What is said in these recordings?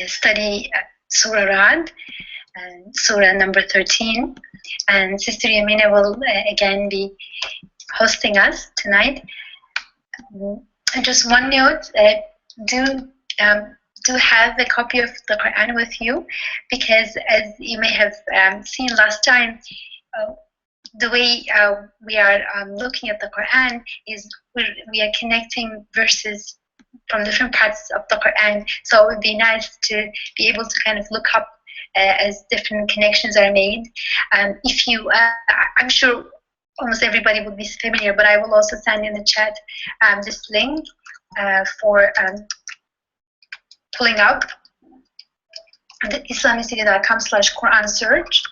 study Surah, Surah number 13. And Sister Yamina will again be hosting us tonight. Just one note, do have a copy of the Quran with you, because as you may have seen last time, the way we are looking at the Quran is we are connecting verses from different parts of the Quran. So it would be nice to be able to kind of look up as different connections are made. If you, I'm sure almost everybody would be familiar, but I will also send in the chat this link for pulling up the islamicity.com/Quran search.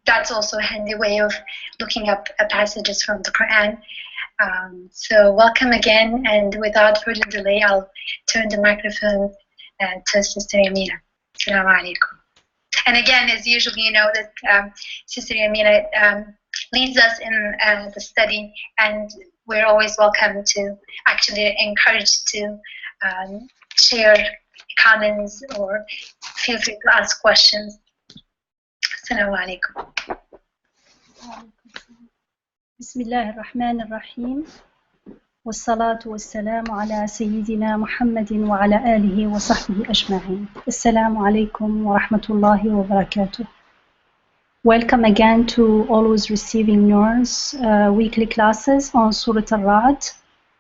That's also a handy way of looking up passages from the Quran. So welcome again, and without further delay, I'll turn the microphone to Sister Yamina. Assalamu alaikum. And again, as usual, you know that Sister Yamina leads us in the study, and we're always welcome to actually encouraged to share comments or feel free to ask questions. Assalamu alaikum. Bismillah ar-Rahman ar-Rahim. والصلاة والسلام على سيدنا محمد وعلى آله وصحبه أجمعين. السلام عليكم ورحمة الله وبركاته. Welcome again to Always Receiving Nur's weekly classes on Surah Al-Ra'd,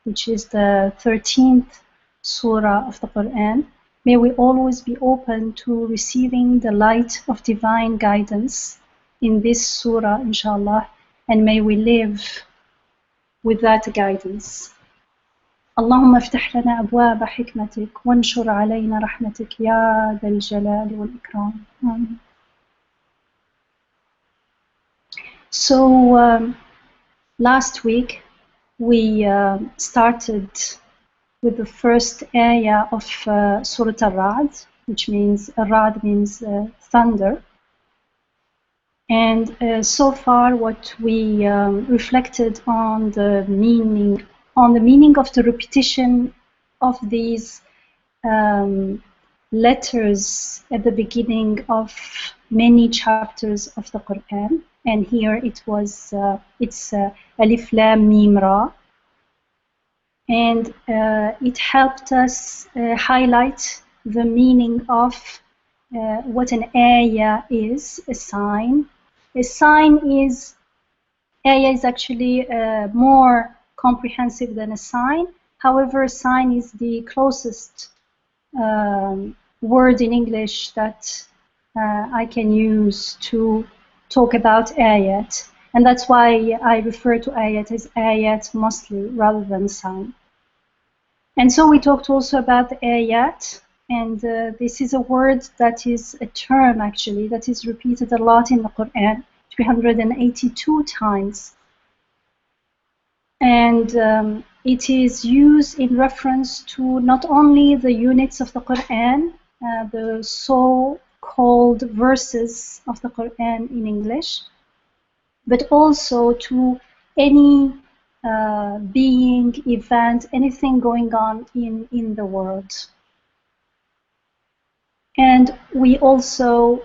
which is the 13th surah of the Quran. May we always be open to receiving the light of divine guidance in this surah, inshallah, and may we live with that guidance. اللهم افتح لنا أبواب حكمتك وانشر علينا رحمتك يا ذا الجلال والإكرام. So last week we started with the first ayah of Surah Al-Ra'd, which means Ra'd means thunder. And so far, what we reflected on the meaning of the repetition of these letters at the beginning of many chapters of the Quran. And here it was it's Alif Lam Mim Ra, and it helped us highlight the meaning of what an ayah is, a sign. A sign is, ayah is actually more comprehensive than a sign. However, a sign is the closest word in English that I can use to talk about ayat. And that's why I refer to ayat as ayat mostly rather than sign. And so we talked also about the ayat. And this is a word that is a term, actually, that is repeated a lot in the Quran, 382 times. And it is used in reference to not only the units of the Quran, the so-called verses of the Quran in English, but also to any being, event, anything going on in the world. And we also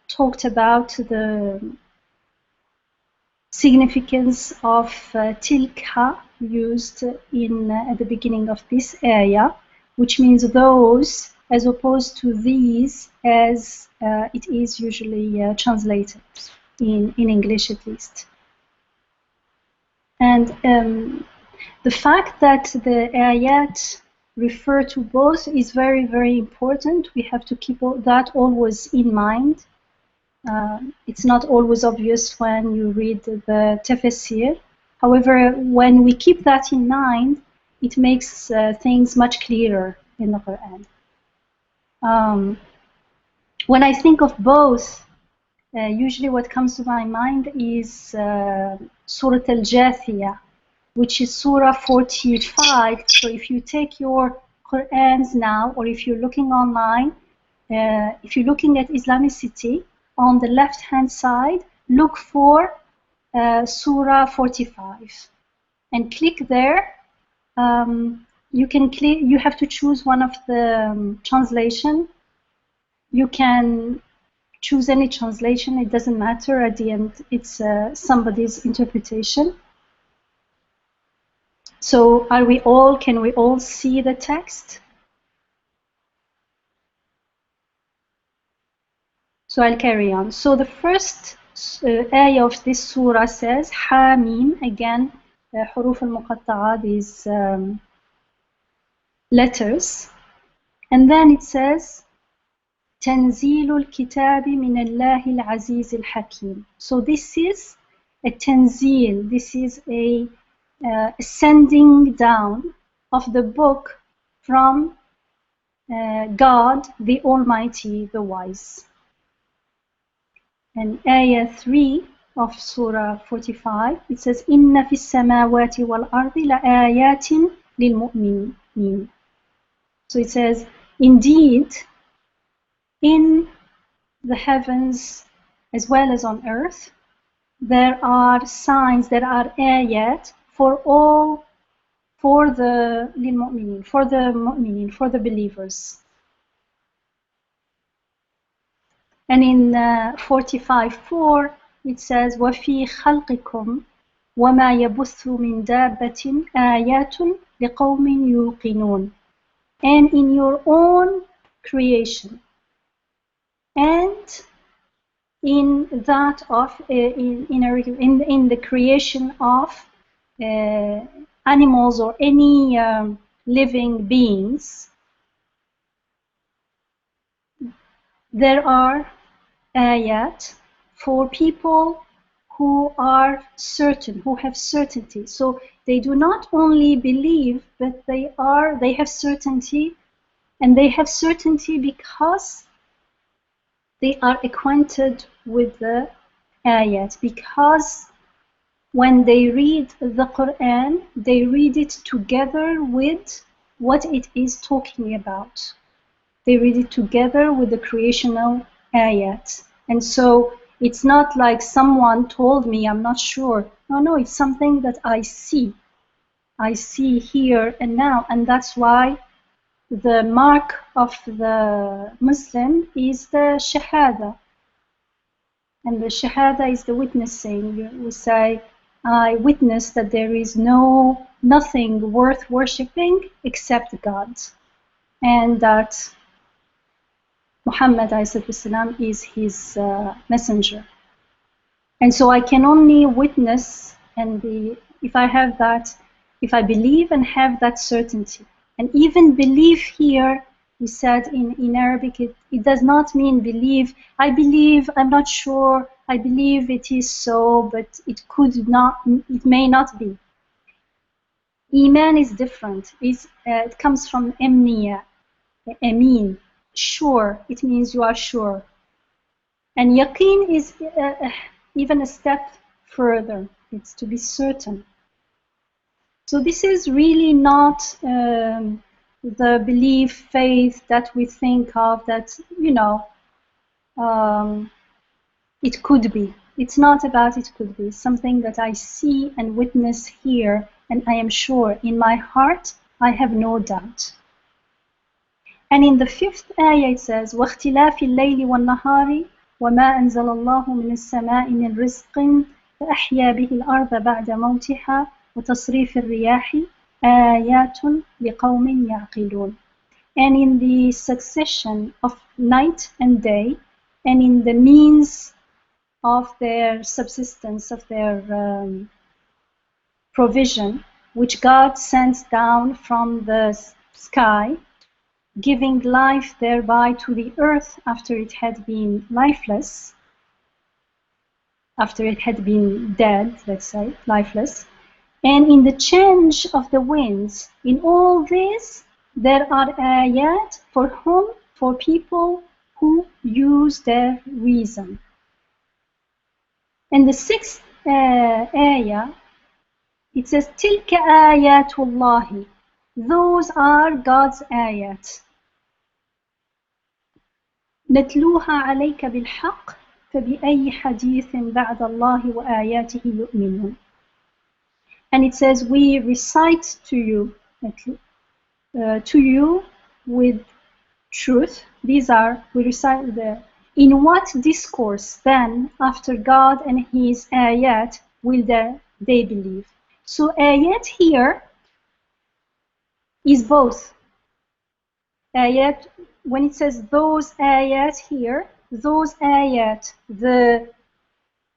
talked about the significance of tilka used at the beginning of this ayah, which means those, as opposed to these, as it is usually translated in English at least. And the fact that the ayat refer to both is very, very important. We have to keep that always in mind. It's not always obvious when you read the tafsir. However, when we keep that in mind, it makes things much clearer in the Quran. When I think of both, usually what comes to my mind is Surah Al-Jathiyah, which is Surah 45. So if you take your Qur'ans now, or if you're looking online, if you're looking at Islamicity, on the left-hand side, look for Surah 45. and click there. You can click. You have to choose one of the translation. You can choose any translation. It doesn't matter. At the end, it's somebody's interpretation. So, can we all see the text? So I'll carry on. So the first ayah of this surah says, Hamim, again, huruf al-muqatta'a, these letters. And then it says, تنزيل الكتاب من الله العزيز الحكيم. So this is a tanzil. This is a sending down of the book from God, the Almighty, the Wise. And ayah 3 of Surah 45, it says, إِنَّ فِي السَّمَاوَاتِ وَالْأَرْضِ لَآيَاتٍ لِلْمُؤْمِنِينَ. So it says, indeed, in the heavens as well as on earth, there are signs, there are ayat for the لِلْمُؤْمِنِينَ, for the mu'minin, for the believers. And in 45:4, it says, وَفِي خَلْقِكُمْ وَمَا يَبُثُّ مِنْ دَابَّةٍ آيَاتٌ لِقَوْمٍ يُوقِنُونَ. And in your own creation, and in that of in the creation of animals or any living beings, there are ayat for people who are certain, who have certainty. So they do not only believe, but they have certainty, and they have certainty because they are acquainted with the ayat, because when they read the Quran, they read it together with what it is talking about. They read it together with the creational ayat. And so it's not like someone told me, I'm not sure. No, it's something that I see. I see here and now. And that's why the mark of the Muslim is the shahada. And the shahada is the witnessing. We say, I witness that there is nothing worth worshipping except God. And that Muhammad ﷺ is his messenger. And so I can only witness if I believe and have that certainty. And even belief here, we said in Arabic, it does not mean believe. I believe, I'm not sure, I believe it is so, but it may not be. Iman is different. It comes from emniya, amin. Sure, it means you are sure. And yaqeen is even a step further. It's to be certain. So this is really not the belief, faith that we think of that, it could be. It's not about it could be. It's something that I see and witness here, and I am sure in my heart, I have no doubt. And in the 5th ayah it says, وَاخْتِلَافِ اللَّيْلِ وَالنَّهَارِ وَمَا أَنزَلَ اللَّهُ مِنَ السَّمَاءِ مِنْ رِزْقٍ فَأَحْيَا بِهِ الْأَرْضَ بَعْدَ مَوْتِهَا وَتَصْرِيفِ الرِّيَاحِ آيَاتٌ لِقَوْمٍ يَعْقِلُونَ. And in the succession of night and day, and in the means of their subsistence, of their provision, which God sends down from the sky, giving life thereby to the earth after it had been lifeless, after it had been dead, let's say, lifeless. And in the change of the winds, in all this, there are ayat for whom? For people who use their reason. And the 6th ayah, it says, تِلْكَ آيَاتُ اللَّهِ. Those are God's ayat. نتلوها عليك بالحق فبأي حديث بعد الله وآياته يؤمنون. And it says, we recite to you with truth. These are, we recite the, in what discourse then after God and his ayat will they believe? So ayat here is both. Ayat, when it says those ayat here, those ayat, the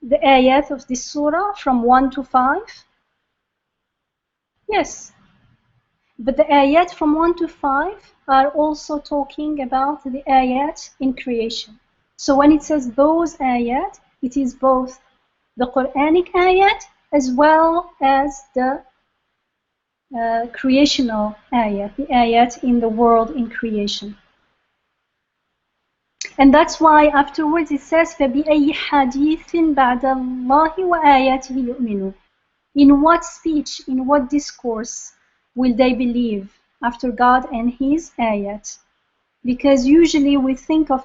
ayat of this surah from 1 to 5, yes. But the ayat from 1 to 5 are also talking about the ayat in creation. So when it says those ayat, it is both the Quranic ayat as well as the creational ayat, the ayat in the world in creation. And that's why afterwards it says فَبِأَيِّ حَدِيثٍ بَعْدَ اللَّهِ وَآيَاتِهِ يُؤْمِنُونَ. In what speech, in what discourse will they believe after God and his ayat? Because usually we think of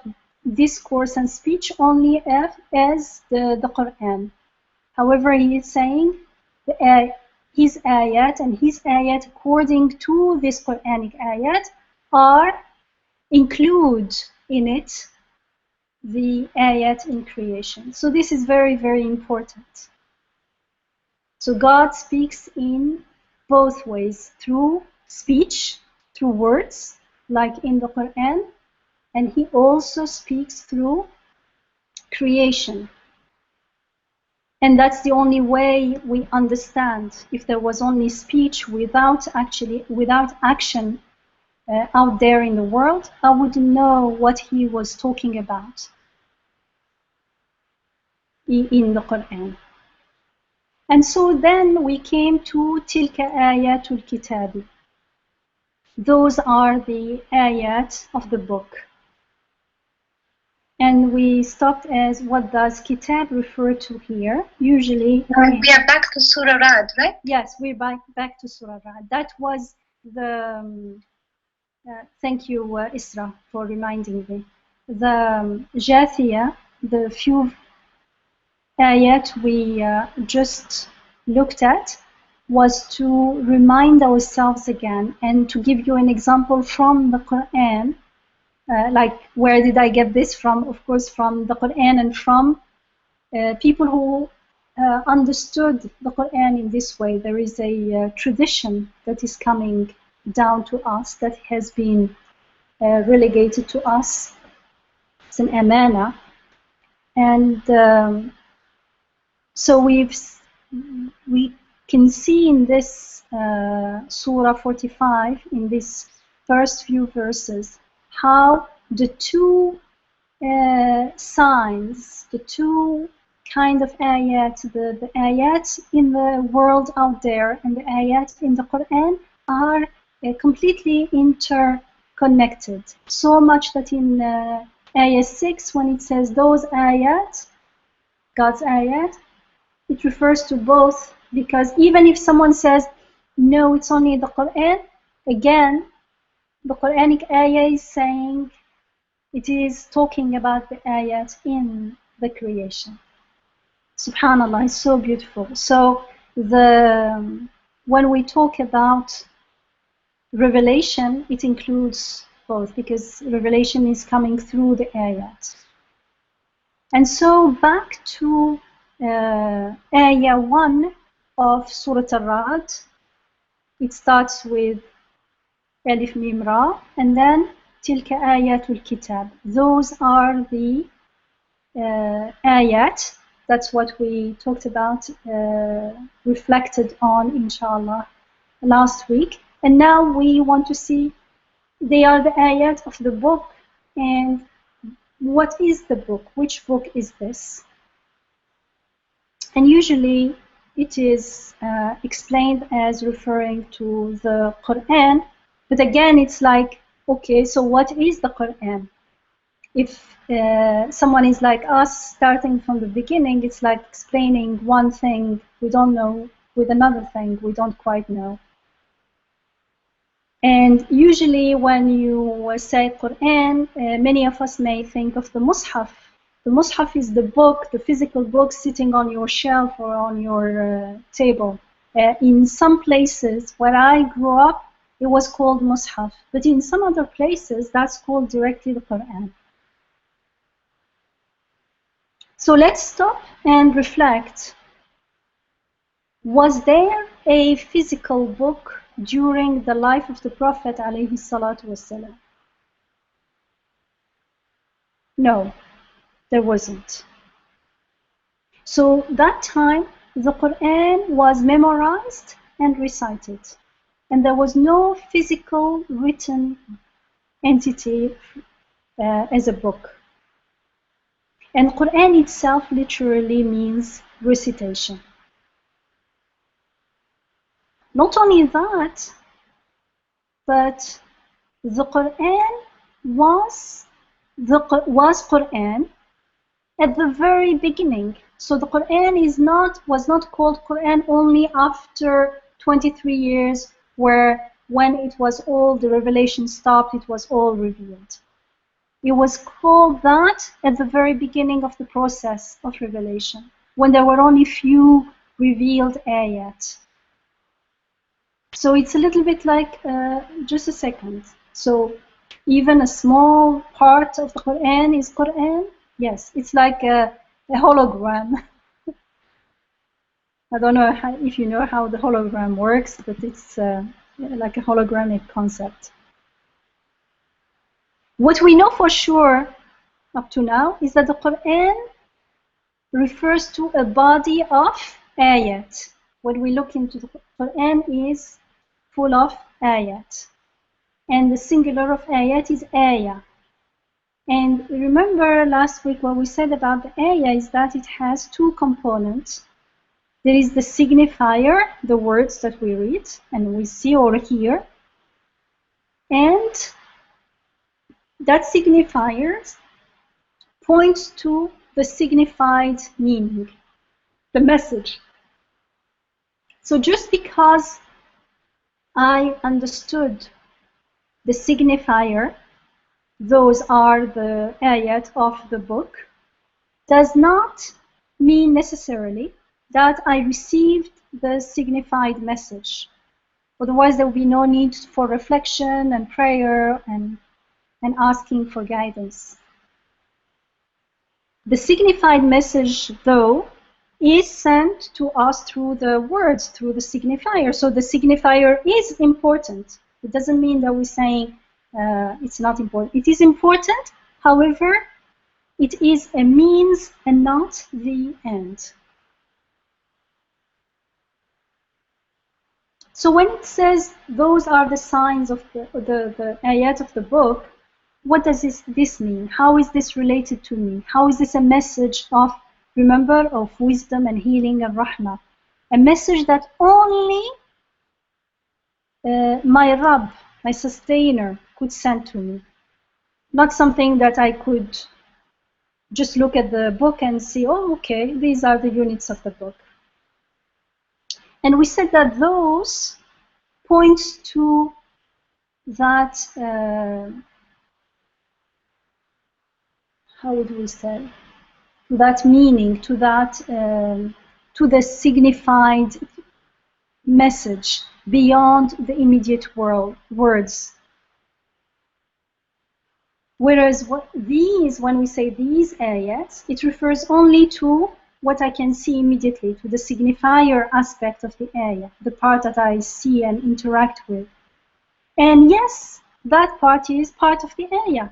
discourse and speech only as the Quran. However, he is saying his ayat and his ayat according to this Quranic ayat include in it the ayat in creation. So this is very, very important. So God speaks in both ways, through speech, through words, like in the Quran, and he also speaks through creation. And that's the only way we understand. If there was only speech without action out there in the world, I wouldn't know what he was talking about in the Quran. And so then we came to tilka ayatul kitabi. Those are the ayat of the book. And we stopped as what does kitab refer to here? Usually we are back to Surah Rad, right? Yes, we're back to Surah Rad. That was the thank you, Isra, for reminding me. The Jathia, the few ayat we just looked at, was to remind ourselves again and to give you an example from the Quran. Like, where did I get this from? Of course, from the Quran and from people who understood the Quran in this way. There is a tradition that is coming down to us that has been relegated to us. It's an amana. And so we can see in this Surah 45, in these first few verses, how the two signs, the two kind of ayat, the ayat in the world out there and the ayat in the Quran are completely interconnected. So much that in ayah 6, when it says those ayat, God's ayat, it refers to both, because even if someone says, no, it's only the Quran, again, the Quranic ayah is saying it is talking about the ayat in the creation. Subhanallah, it's so beautiful. So when we talk about revelation, it includes both, because revelation is coming through the ayat. And so back to ayah 1 of Surah Al-Ra'd, it starts with Alif Mim Ra, and then Tilka Ayatul Kitab. Those are the ayat. That's what we talked about, reflected on, inshallah, last week. And now we want to see, they are the ayat of the book. And what is the book? Which book is this? And usually it is explained as referring to the Quran. But again, it's like, okay, so what is the Quran? If someone is like us, starting from the beginning, it's like explaining one thing we don't know with another thing we don't quite know. And usually when you say Quran, many of us may think of the Mus'haf. The Mus'haf is the book, the physical book sitting on your shelf or on your table. In some places where I grew up, it was called Mus'haf, but in some other places, that's called directly the Quran. So let's stop and reflect. Was there a physical book during the life of the Prophet alayhi salatu wasalam? No, there wasn't. So that time, the Quran was memorized and recited, and there was no physical written entity as a book. And Quran itself literally means recitation. Not only that, but the Quran was Quran at the very beginning. So the Quran was not called Quran only after 23 years, when it was all, the revelation stopped, it was all revealed. It was called that at the very beginning of the process of revelation, when there were only few revealed ayat. So it's a little bit like, just a second. So even a small part of the Quran is Quran. Yes, it's like a hologram. I don't know if you know how the hologram works, but it's like a hologramic concept. What we know for sure up to now is that the Quran refers to a body of ayat. When we look into the Quran is full of ayat. And the singular of ayat is ayah. And remember last week what we said about the ayah is that it has two components. There is the signifier, the words that we read and we see or hear. And that signifier points to the signified meaning, the message. So just because I understood the signifier, those are the ayat of the book, does not mean necessarily that I received the signified message. Otherwise, there will be no need for reflection and prayer and asking for guidance. The signified message, though, is sent to us through the words, through the signifier. So the signifier is important. It doesn't mean that we're saying it's not important. It is important, however, it is a means and not the end. So when it says those are the signs of the ayat of the book, what does this mean? How is this related to me? How is this a message of, remember, of wisdom and healing and rahmah? A message that only my Rabb, my sustainer, could send to me. Not something that I could just look at the book and see, oh, okay, these are the units of the book. And we said that those points to that, how would we say, to that meaning, to that, to the signified message beyond the immediate words. Whereas when we say these ayats, it refers only to what I can see immediately, to the signifier aspect of the ayah, the part that I see and interact with. And yes, that part is part of the ayah.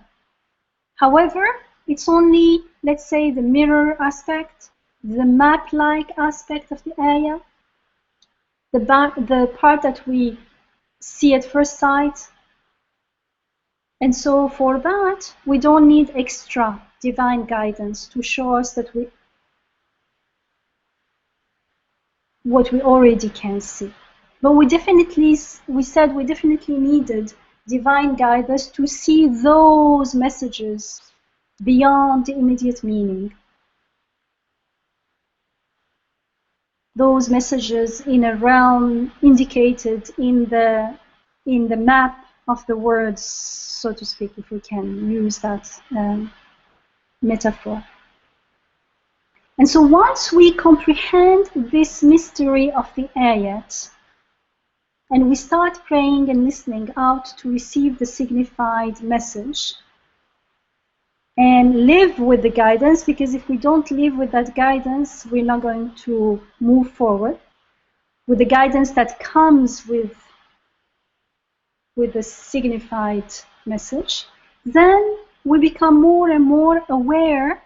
However, it's only, let's say, the mirror aspect, the map-like aspect of the ayah, the part that we see at first sight. And so for that, we don't need extra divine guidance to show us that what we already can see. But we said we definitely needed divine guidance to see those messages beyond the immediate meaning. Those messages in a realm indicated in the map of the words, so to speak, if we can use that metaphor. And so once we comprehend this mystery of the ayat, and we start praying and listening out to receive the signified message, and live with the guidance, because if we don't live with that guidance, we're not going to move forward with the guidance that comes with the signified message, then we become more and more aware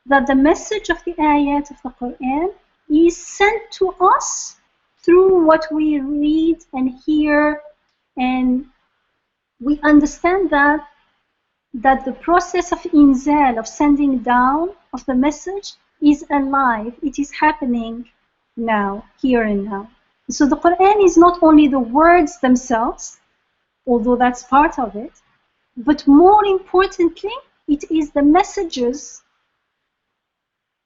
that the message of the ayat of the Quran is sent to us through what we read and hear, and we understand that the process of inzal, of sending down of the message, is alive. It is happening now, here and now. So the Quran is not only the words themselves, although that's part of it, but more importantly, it is the messages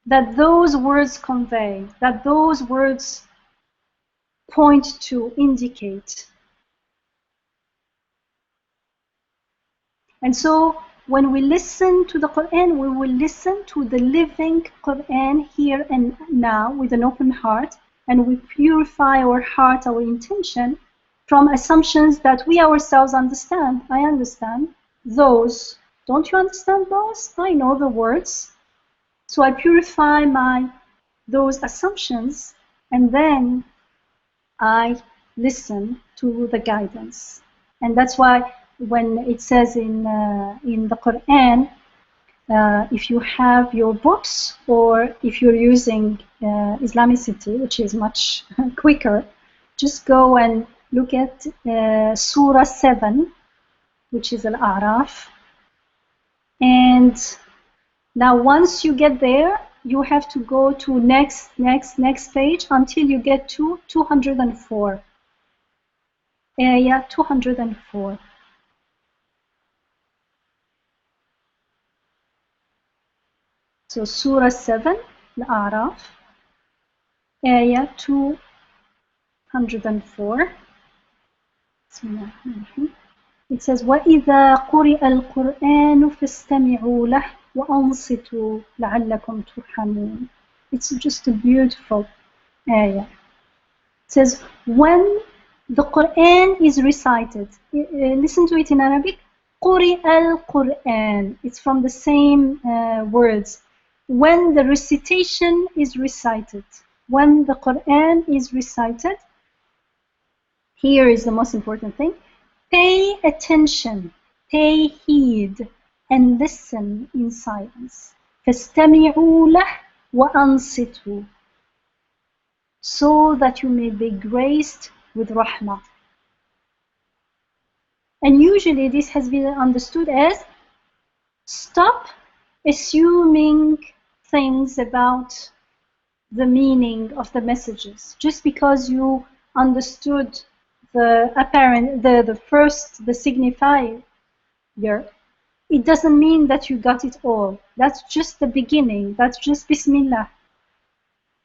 that those words convey, that those words point to, indicate. And so when we listen to the Quran, we will listen to the living Quran here and now with an open heart, and we purify our heart, our intention, from assumptions that we ourselves understand. I understand those. Don't you understand those? I know the words. So I purify those assumptions, and then I listen to the guidance. And that's why when it says in the Quran, if you have your books, or if you're using Islamicity, which is much quicker, just go and look at Surah 7, which is Al-A'raf. And now once you get there, you have to go to next page until you get to 204. Ayah 204. So Surah 7, Al-A'raf, Ayah 204. It says, وَإِذَا قُرِئَ الْقُرْآنُ فَاسْتَمِعُوا لَهُ وَأَنصِتُوا لَعَلَّكُمْ تُرْحَمُونَ. It's just a beautiful ayah. It says, when the Quran is recited, listen to it in Arabic, قُرِئَ الْقُرْآنُ. It's from the same words. When the recitation is recited, when the Quran is recited, here is the most important thing. Pay attention, pay heed, and listen in silence. فَاسْتَمِعُوا لَهُ وَأَنصِتُوا, so that you may be graced with rahmah. And usually this has been understood as stop assuming things about the meaning of the messages. Just because you understood the apparent, the signifier, it doesn't mean that you got it all. That's just the beginning. That's just Bismillah.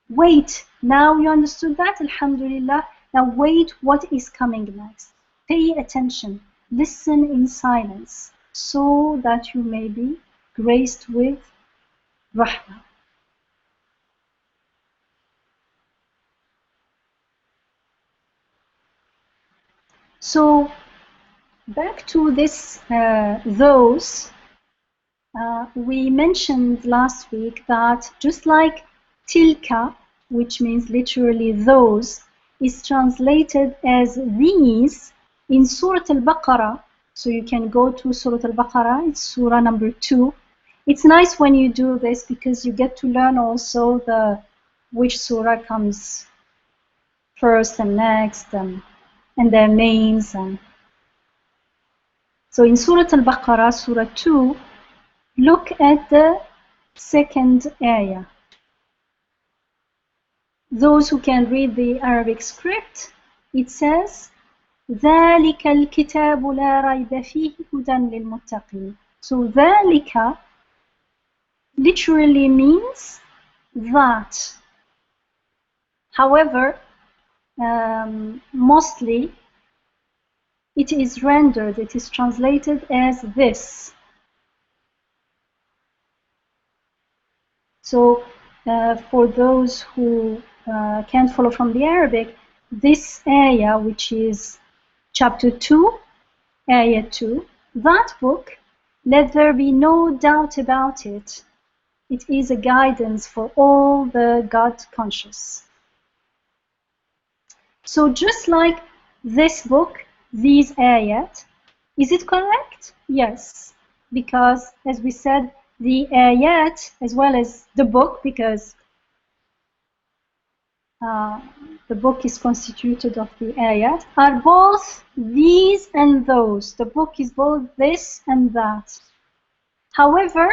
Wait, now you understood that, Alhamdulillah. Now wait, what is coming next? Pay attention. Listen in silence, so that you may be graced with rahmah. So back to this, we mentioned last week that just like tilka, which means literally those, is translated as these in Surah Al-Baqarah. So you can go to Surah Al-Baqarah, it's Surah number 2. It's nice when you do this because you get to learn also which surah comes first and next, and their names. So in Surah Al-Baqarah, Surah 2, look at the second ayah. Those who can read the Arabic script, it says, ذَلِكَ الْكِتَابُ لَا رَيْبَ فِيهِ هُدًى لِلْمُتَّقِينَ. So ذَلِكَ literally means that. However, mostly it is rendered, it is translated as this. So for those who can't follow from the Arabic, this ayah, which is chapter 2, ayah 2, that book, let there be no doubt about it. It is a guidance for all the God conscious. So just like this book, these ayat, is it correct? Yes, because as we said, the ayat as well as the book, because the book is constituted of the ayat, are both these and those. The book is both this and that. However,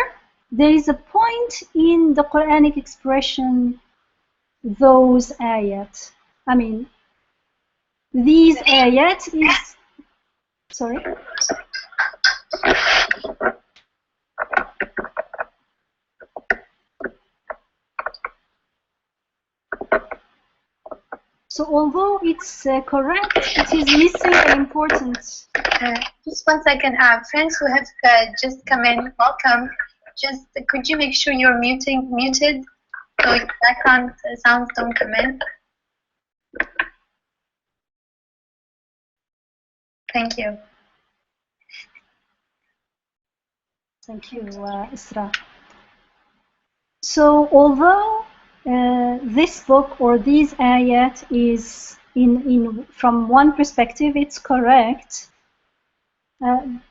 there is a point in the Quranic expression, those ayat. I mean, these ayat is, sorry? So although it's correct, it is missing an important... Just 1 second, friends who have just come in, welcome. Just could you make sure you're muted so background sounds don't come in? Thank you. Thank you, Isra. So although this book or these ayat is from one perspective it's correct,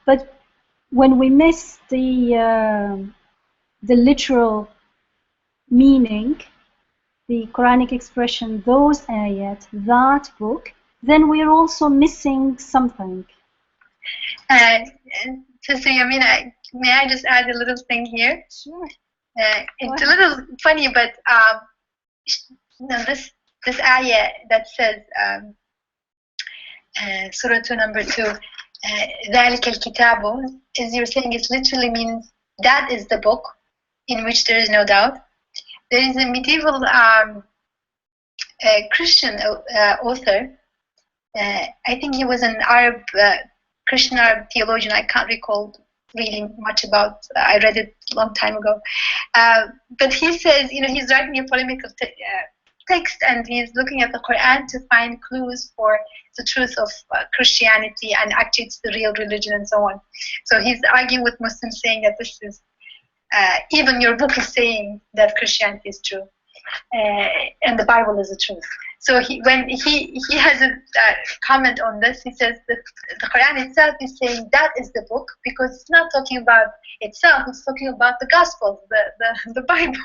but when we miss the literal meaning, the Quranic expression, those ayat, that book, then we're also missing something. Sister Yamina, may I just add a little thing here? Sure. It's a little funny, but this ayah that says Surah 2 number 2, ذَلِكَ الْكِتَابُ, as you're saying, it literally means that is the book in which there is no doubt. There is a medieval Christian author. I think he was an Arab, Christian Arab theologian. I can't recall really much about. I read it a long time ago. But he says, he's writing a polemical text, and he's looking at the Quran to find clues for the truth of Christianity, and actually it's the real religion and so on. So he's arguing with Muslims, saying that this is even your book is saying that Christianity is true, and the Bible is the truth. So when he has a comment on this, he says that the Quran itself is saying that is the book, because it's not talking about itself, it's talking about the Gospels, the Bible.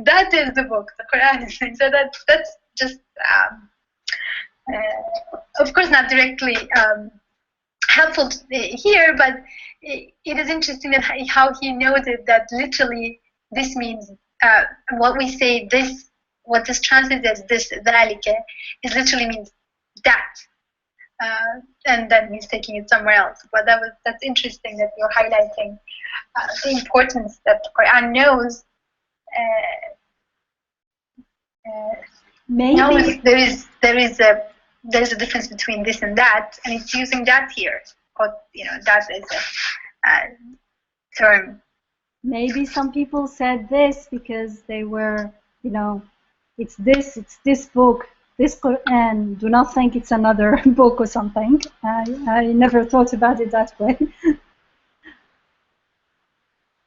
That is the book, the Quran is saying. So that's just, of course, not directly helpful here, but it is interesting that how he noted that literally this means what we say this, what this translates as this ذَلِكَ, is literally means that, and then he's taking it somewhere else. But that's interesting that you're highlighting the importance that the Quran knows. Maybe knows there is a difference between this and that, and it's using that here. Or, that is a term. Maybe some people said this because they were, it's this book, this Quran. Do not think it's another book or something. I never thought about it that way.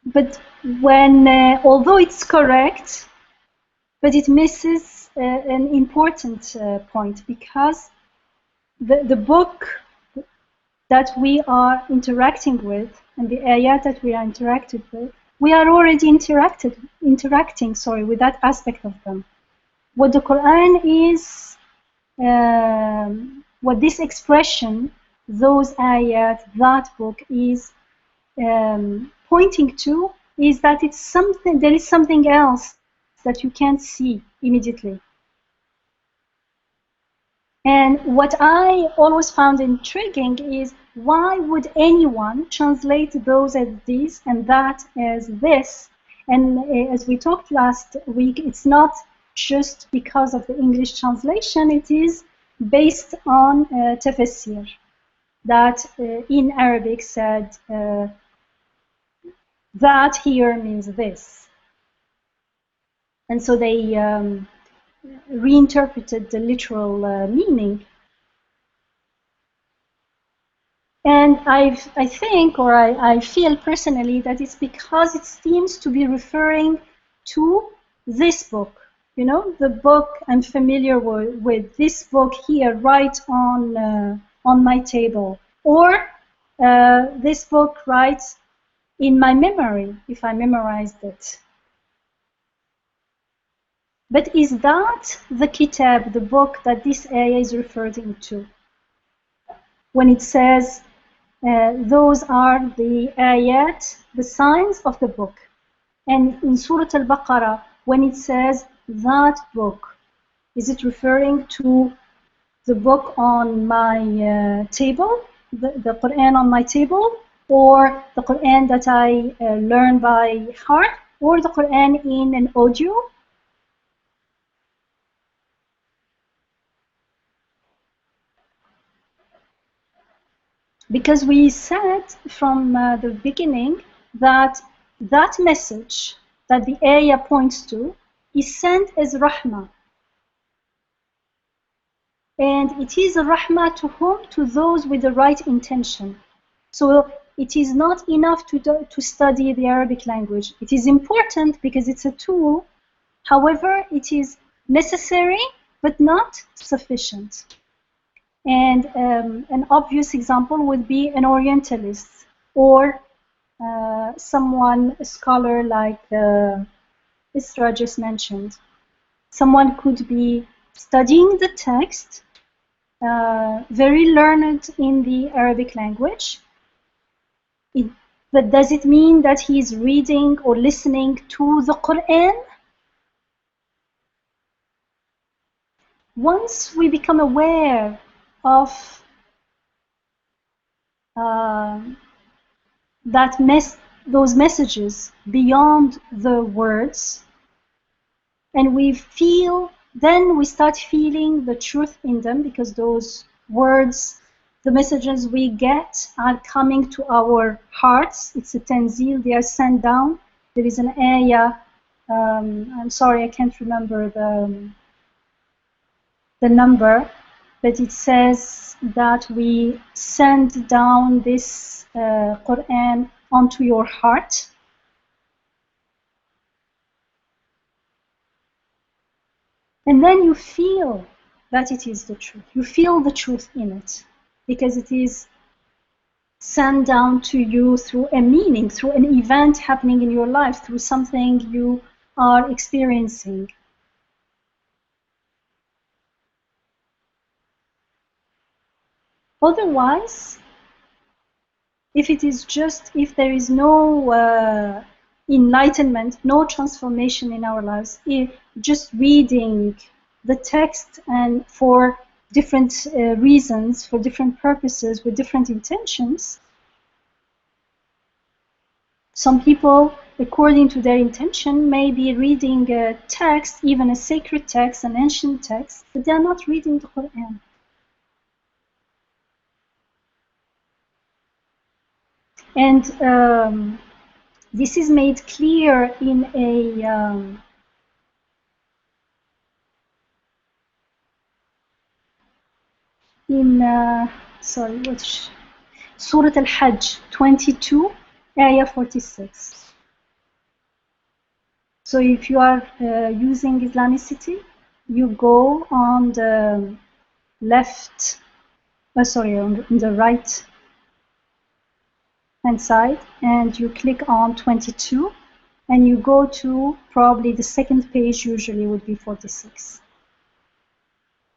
But when, although it's correct, but it misses an important point, because the book that we are interacting with and the ayat that we are interacting with, we are already interacting with that aspect of them. What the Quran is, what this expression, those ayat, that book is pointing to, is that it's something. There is something else that you can't see immediately. And what I always found intriguing is, why would anyone translate those as this and that as this? And as we talked last week, it's not just because of the English translation, it is based on tafsir, that in Arabic said that here means this. And so they reinterpreted the literal meaning. And I think, or I feel personally, that it's because it seems to be referring to this book. You know, the book I'm familiar with this book here, right on my table, or this book right in my memory, if I memorized it. But is that the kitab, the book that this ayah is referring to? When it says, those are the ayat, the signs of the book. And in Surah Al-Baqarah, when it says that book, is it referring to the book on my table, the Quran on my table, or the Quran that I learn by heart, or the Quran in an audio? Because we said from the beginning that that message that the ayah points to is sent as rahmah. And it is a rahmah to whom? To those with the right intention. So it is not enough to study the Arabic language. It is important because it's a tool. However, it is necessary but not sufficient. And an obvious example would be an Orientalist or someone, a scholar like Isra just mentioned. Someone could be studying the text, very learned in the Arabic language. But does it mean that he is reading or listening to the Quran? Once we become aware of those messages beyond the words, and then we start feeling the truth in them, because those words, the messages we get, are coming to our hearts. It's a tanzil, they are sent down. There is an ayah, I'm sorry, I can't remember the number, but it says that we send down this Quran onto your heart. And then you feel that it is the truth. You feel the truth in it, because it is sent down to you through a meaning, through an event happening in your life, through something you are experiencing. Otherwise, if there is no enlightenment, no transformation in our lives, just reading the text and for different reasons, for different purposes, with different intentions. Some people, according to their intention, may be reading a text, even a sacred text, an ancient text, but they are not reading the Quran. And this is made clear in Surah Al-Hajj 22, Ayah 46. So if you are using Islamicity, you go on the left, on the right hand side, and you click on 22, and you go to probably the second page, usually would be 46.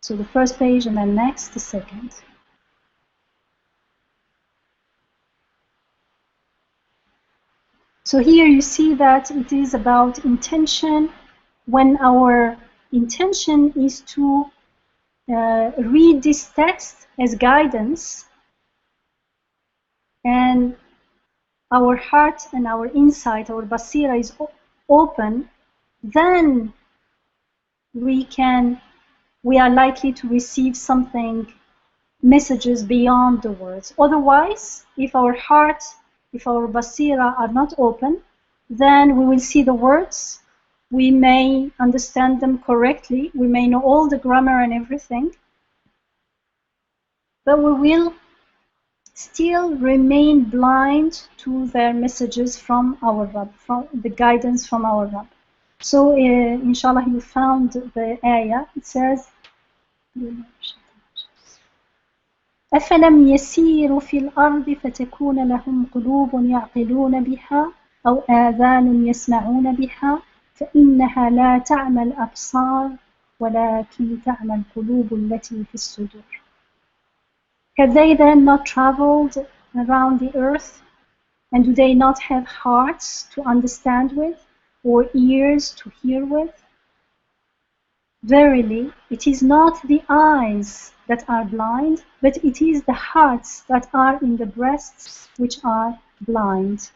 So the first page, and then next, the second. So here you see that it is about intention. When our intention is to read this text as guidance, and our heart and our insight, our basira is open, then we are likely to receive messages beyond the words. Otherwise, if our heart, if our basira are not open, then we will see the words We may understand them correctly, we may know all the grammar and everything, but we will still remain blind to their messages from our Rabb, from the guidance from our Rabb. So inshallah you found the ayah. It says أفلم يسيروا في الأرض فتكون لهم قلوب يعقلون بها أو آذان يسمعون بها فإنها لا تعمى الأبصار ولكن تعمى القلوب التي في الصدور. Have they then not traveled around the earth, and do they not have hearts to understand with, or ears to hear with? Verily, it is not the eyes that are blind, but it is the hearts that are in the breasts which are blind.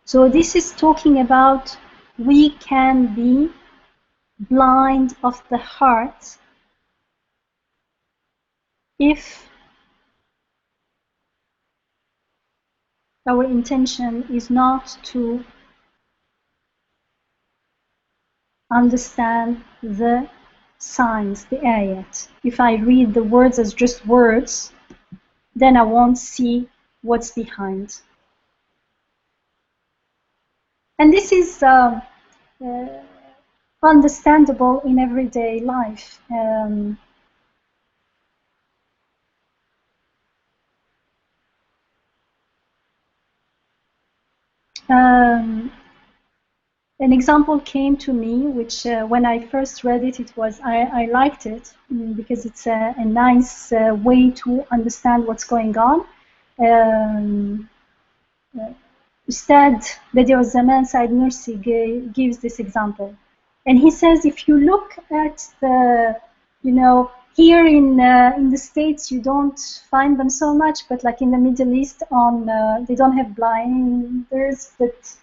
So this is talking about we can be blind of the heart if our intention is not to understand the signs, the ayat. If I read the words as just words, then I won't see what's behind. And this is understandable in everyday life. An example came to me, which when I first read it, I liked it because it's a nice way to understand what's going on. Ustad Badiou Zaman Said Nursi gives this example. And he says, if you look at the, here in the States, you don't find them so much, but like in the Middle East, they don't have blinders, but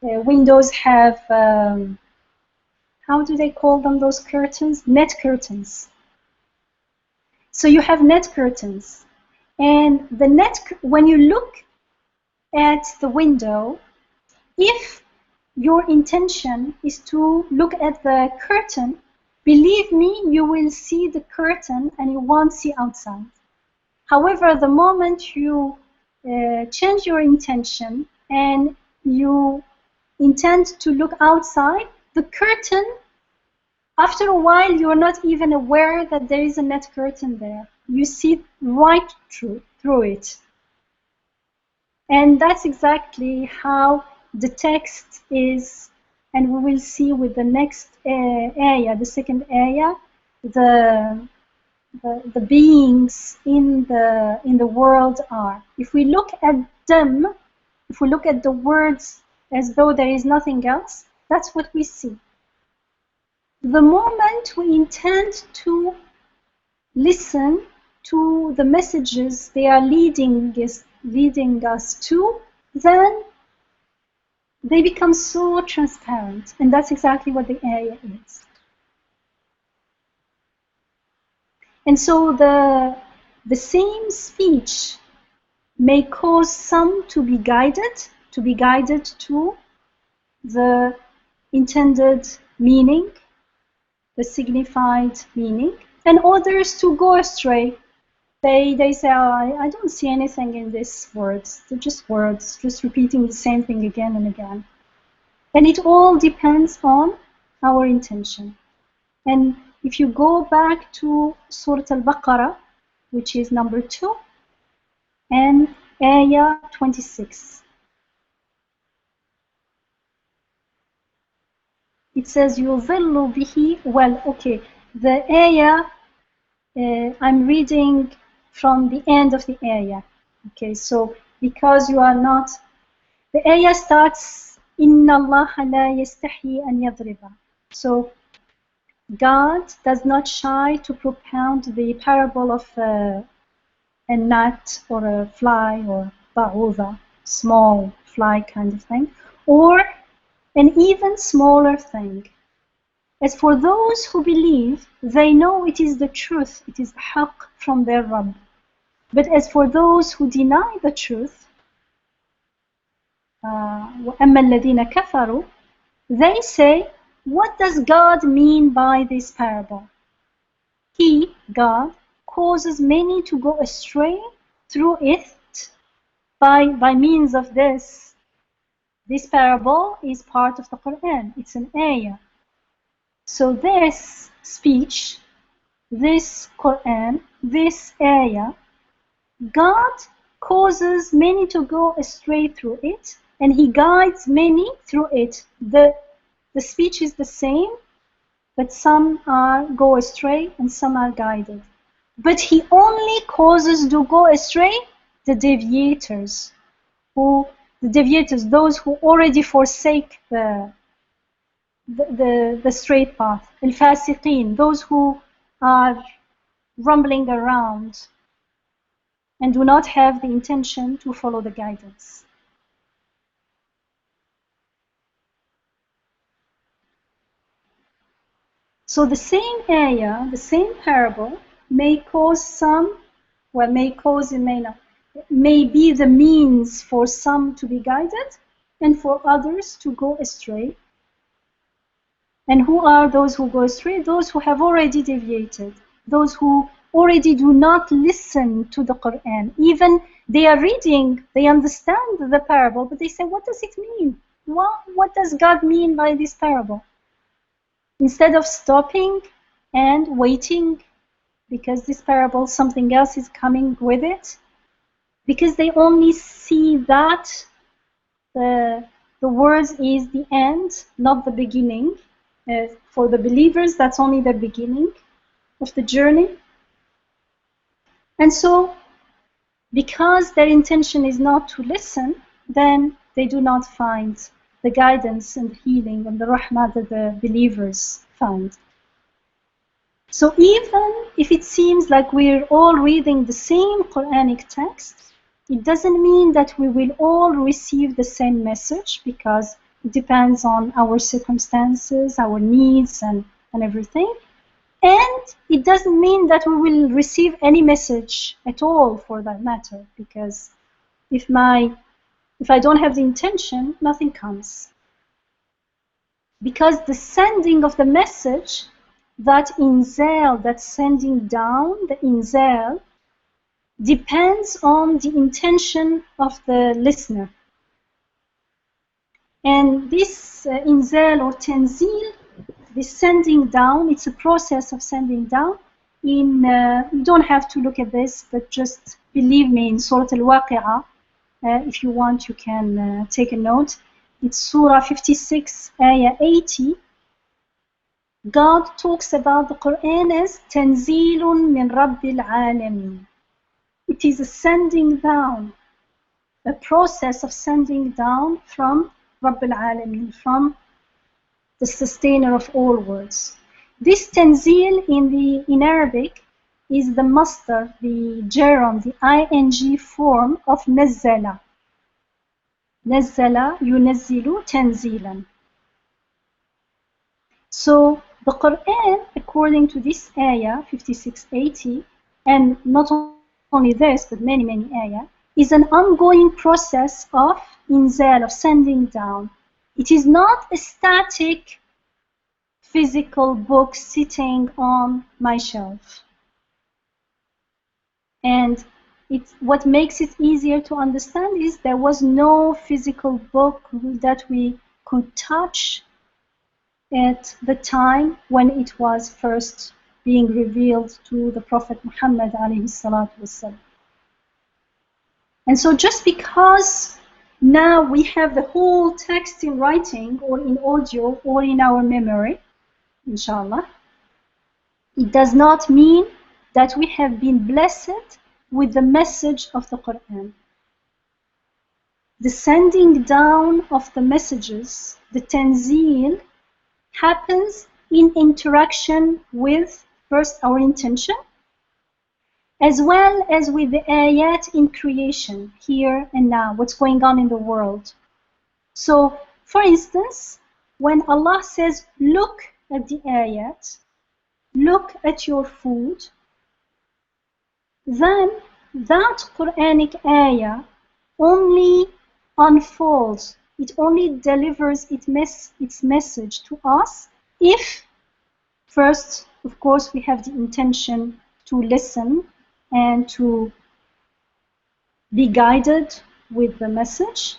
windows have, how do they call them, those curtains? Net curtains. So you have net curtains. And the net, when you look at the window, if your intention is to look at the curtain, believe me, you will see the curtain and you won't see outside. However, the moment you change your intention and you intend to look outside, the curtain, after a while, you're not even aware that there is a net curtain there. You see right through it. And that's exactly how the text is, and we will see with the next ayah, the second ayah, the beings in the world are. If we look at them, if we look at the words as though there is nothing else, that's what we see. The moment we intend to listen to the messages they are leading us to, then they become so transparent. And that's exactly what the ayah is. And so the same speech may cause some to be guided to the intended meaning, the signified meaning, and others to go astray. They say, oh, I don't see anything in these words. They're just words, just repeating the same thing again and again. And it all depends on our intention. And if you go back to Surah Al-Baqarah, which is number 2, and ayah 26. It says, يُضِلُّ بِهِ. Well, okay, the ayah, I'm reading from the end of the ayah. Okay, so because you are not, the ayah starts, إِنَّ اللَّهَ لَا يَسْتَحْيِي أَنْ يَضْرِبَ. So God does not shy to propound the parable of a gnat or a fly or ba'udha, small fly kind of thing, or an even smaller thing. As for those who believe, they know it is the truth, it is the haqq from their Rabb. But as for those who deny the truth, وَأَمَّا الَّذِينَ كَفَرُوا, they say, what does God mean by this parable? He, God, causes many to go astray through it by means of this. This parable is part of the Quran. It's an ayah. So this speech, this Quran, this ayah, God causes many to go astray through it, and He guides many through it. The speech is the same, but some go astray and some are guided. But He only causes to go astray the deviators, those who already forsake the straight path. Al-fasiqeen, those who are rumbling around and do not have the intention to follow the guidance. So the same ayah, the same parable may cause some, well, may cause and may not, may be the means for some to be guided and for others to go astray. And who are those who go astray? Those who have already deviated, those who already do not listen to the Quran. Even they are reading, they understand the parable, but they say, what does it mean? What does God mean by this parable? Instead of stopping and waiting, because this parable, something else is coming with it, because they only see that the words is the end, not the beginning. For the believers, that's only the beginning of the journey. And so, because their intention is not to listen, then they do not find the guidance and the healing and the rahmah that the believers find. So even if it seems like we're all reading the same Quranic text, it doesn't mean that we will all receive the same message, because it depends on our circumstances, our needs, and everything. And it doesn't mean that we will receive any message at all, for that matter, because if I don't have the intention, nothing comes. Because the sending of the message, that inzal, that sending down, the inzal, depends on the intention of the listener. And this inzal or tanzil, this sending down, it's a process of sending down. You don't have to look at this, but just believe me, in Surah Al-Waqi'ah, if you want, you can take a note. It's Surah 56, Ayah 80. God talks about the Quran as Tanzilun min Rabbil Alamin. It is a sending down, a process of sending down from Rabbil Alamin, from the sustainer of all words. This tanzil in Arabic is the masdar, the gerund, the ing form of nazzala. Nazzala yunazzilu tanzilan. So the Quran, according to this ayah 5680, and not only this, but many ayah, is an ongoing process of inzal, of sending down. It is not a static physical book sitting on my shelf. And what makes it easier to understand is there was no physical book that we could touch at the time when it was first being revealed to the Prophet Muhammad alayhi salatu wasalam. And so just because now we have the whole text in writing or in audio or in our memory, inshallah, it does not mean that we have been blessed with the message of the Quran. The sending down of the messages, the tanzil, happens in interaction with first our intention, as well as with the ayat in creation, here and now, what's going on in the world. So, for instance, when Allah says, look at the ayat, look at your food, then that Quranic ayah only unfolds. It only delivers its message to us if first, of course, we have the intention to listen and to be guided with the message.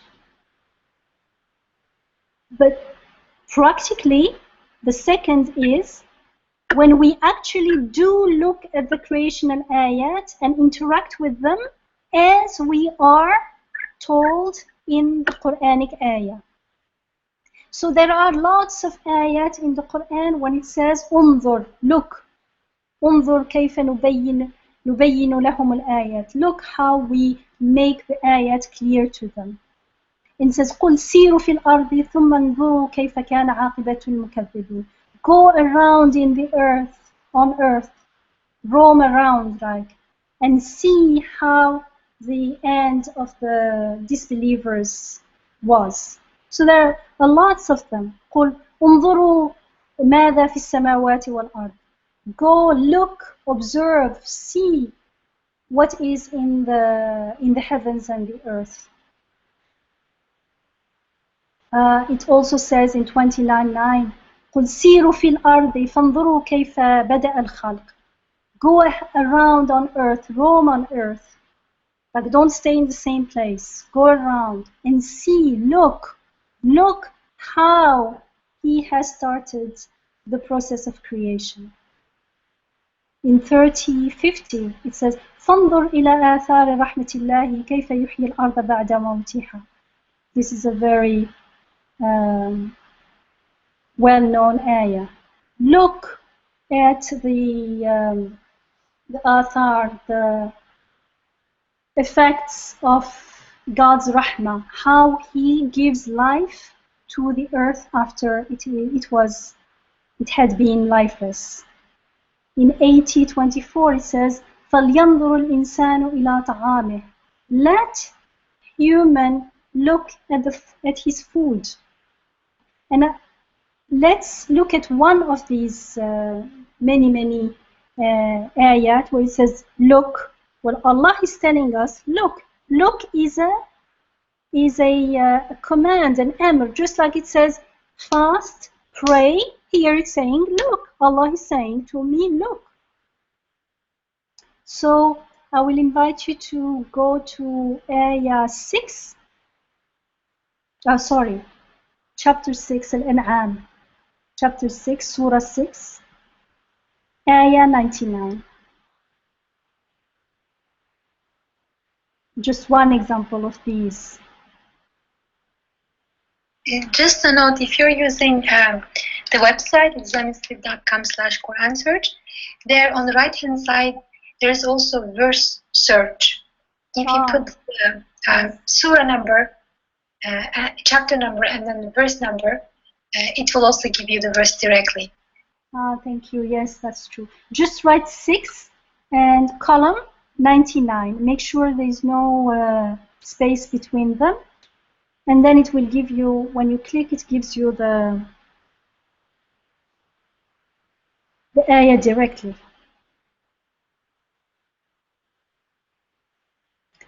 But practically, the second is when we actually do look at the creational ayat and interact with them as we are told in the Quranic ayah. So there are lots of ayat in the Quran when it says unzur, look. انظر كيف نبين لهم الآيات. Look how we make the ayat clear to them. It says قل سيروا في الأرض ثم انظروا كيف كان عاقبة المكذبين. Go around in the earth, on earth, roam around, like, and see how the end of the disbelievers was. So there are lots of them. قل انظروا ماذا في السماوات والأرض. Go, look, observe, see what is in the heavens and the earth. It also says in 29:9, قل سيروا في الأرض فانظروا كيف بدأ الخلق. Go around on earth, roam on earth, but don't stay in the same place. Go around and see, look how He has started the process of creation. In 30:50, it says, فانظر إلى آثار رحمة الله كيف يحيي الأرض بعد موتها. This is a very well-known ayah. Look at the athar, the effects of God's rahmah, how He gives life to the earth after it had been lifeless. In 80:24 it says, فَلْيَنْظُرُ الْإِنسَانُ إِلَى طَعَامِهِ. Let human look at his food. And let's look at one of these many ayat where it says, look. Well, Allah is telling us, look. Look is a command, an amr, just like it says, fast, pray. Here it's saying, look. Allah is saying to me, look. So I will invite you to go to ayah 6. Chapter 6, Al-An'am. Chapter 6, Surah 6, ayah 99. Just one example of these. Just a note, if you're using the website, islamistic.com/Quran search, there on the right-hand side, there's also verse search. If you put the surah number, chapter number, and then the verse number, it will also give you the verse directly. Thank you. Yes, that's true. Just write 6 and column 99. Make sure there's no space between them. And then it will give you, when you click, it gives you the ayah directly.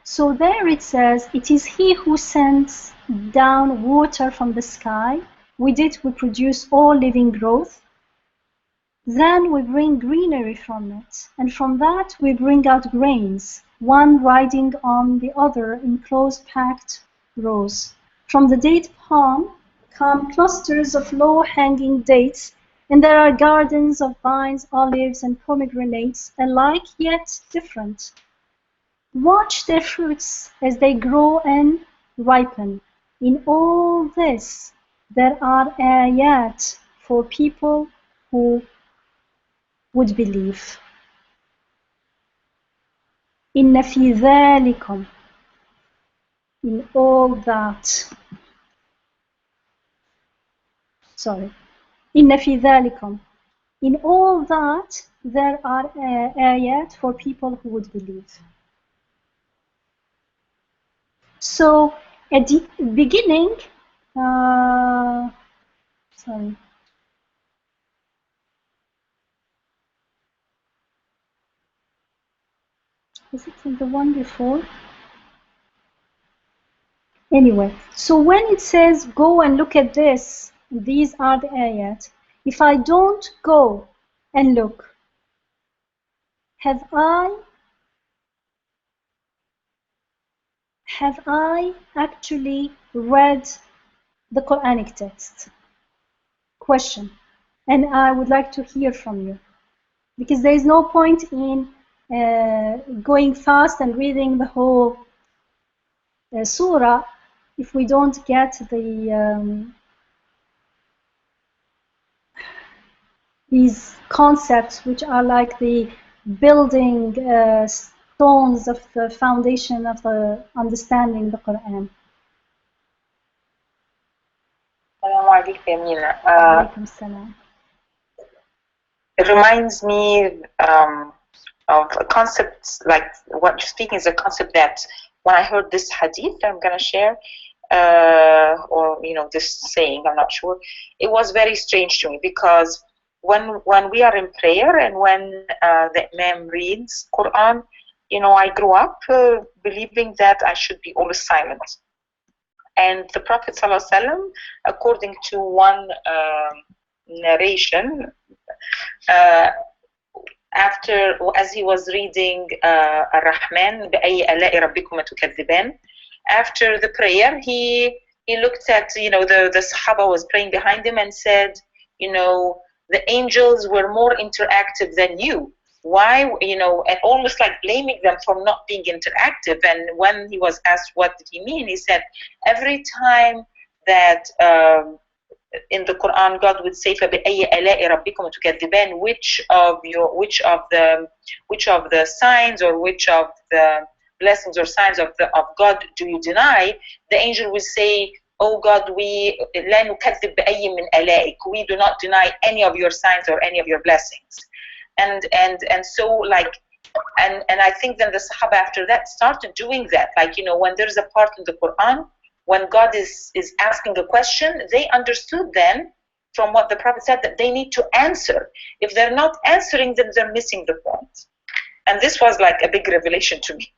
So there it says, it is He who sends down water from the sky. With it we produce all living growth. Then we bring greenery from it, and from that we bring out grains, one riding on the other in close packed rows. From the date palm come clusters of low-hanging dates, and there are gardens of vines, olives, and pomegranates, alike yet different. Watch their fruits as they grow and ripen. In all this, there are ayat for people who would believe. إن في ذلكم, in all that. إن في ذلكم, in all that there are ayat for people who would believe. So at the beginning, is it the one before? Anyway, so when it says go and look at this, these are the ayat, if I don't go and look, have I actually read the Quranic text? Question. And I would like to hear from you, because there is no point in going fast and reading the whole surah if we don't get these concepts, which are like the building stones of the foundation of understanding the Quran. It reminds me of a concept, like what you're speaking is a concept that when I heard this hadith I'm going to share, or this saying, I'm not sure, it was very strange to me, because when we are in prayer and when the Imam reads Quran, I grew up believing that I should be always silent. And the Prophet ﷺ, according to one narration, as he was reading Ar-Rahman, بأي آلاء ربكما تكذبان, after the prayer, he looked at, the Sahaba was praying behind him and said, the angels were more interactive than you. Why, and almost like blaming them for not being interactive. And when he was asked what did he mean, he said, every time that in the Quran God would say فَبِأَيِّ آلَاءِ رَبِّكُمْ تُكَذِّبَانِ, which of the signs or which of the blessings or signs of God do you deny? The angel will say, oh God, we لَا نُكَذِّبْ بِأَيٍّ مِّنْ آلَائِكَ, we do not deny any of your signs or any of your blessings. And so like, and I think then the Sahaba after that started doing that. Like, when there's a part in the Quran, when God is asking a question, they understood then from what the Prophet said that they need to answer. If they're not answering, then they're missing the point. And this was like a big revelation to me.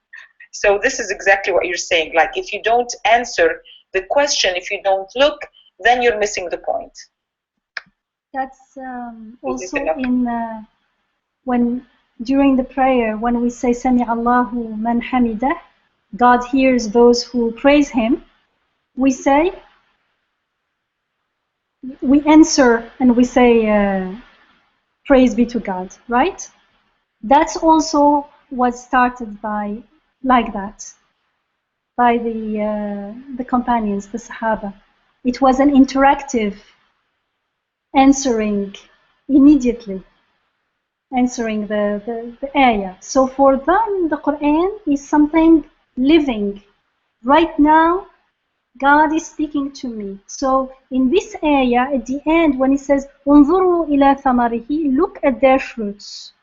So this is exactly what you're saying. Like, if you don't answer the question, if you don't look, then you're missing the point. That's also in when during the prayer, when we say Sami Allahu man hamidah, God hears those who praise him, we answer and we say praise be to God, right? That's also what started by like that by the companions, the Sahaba. It was an interactive answering immediately, answering the ayah. So for them, the Quran is something living. Right now, God is speaking to me. So in this ayah, at the end, when it says, "Unzuru ila thamarihi," look at their fruits.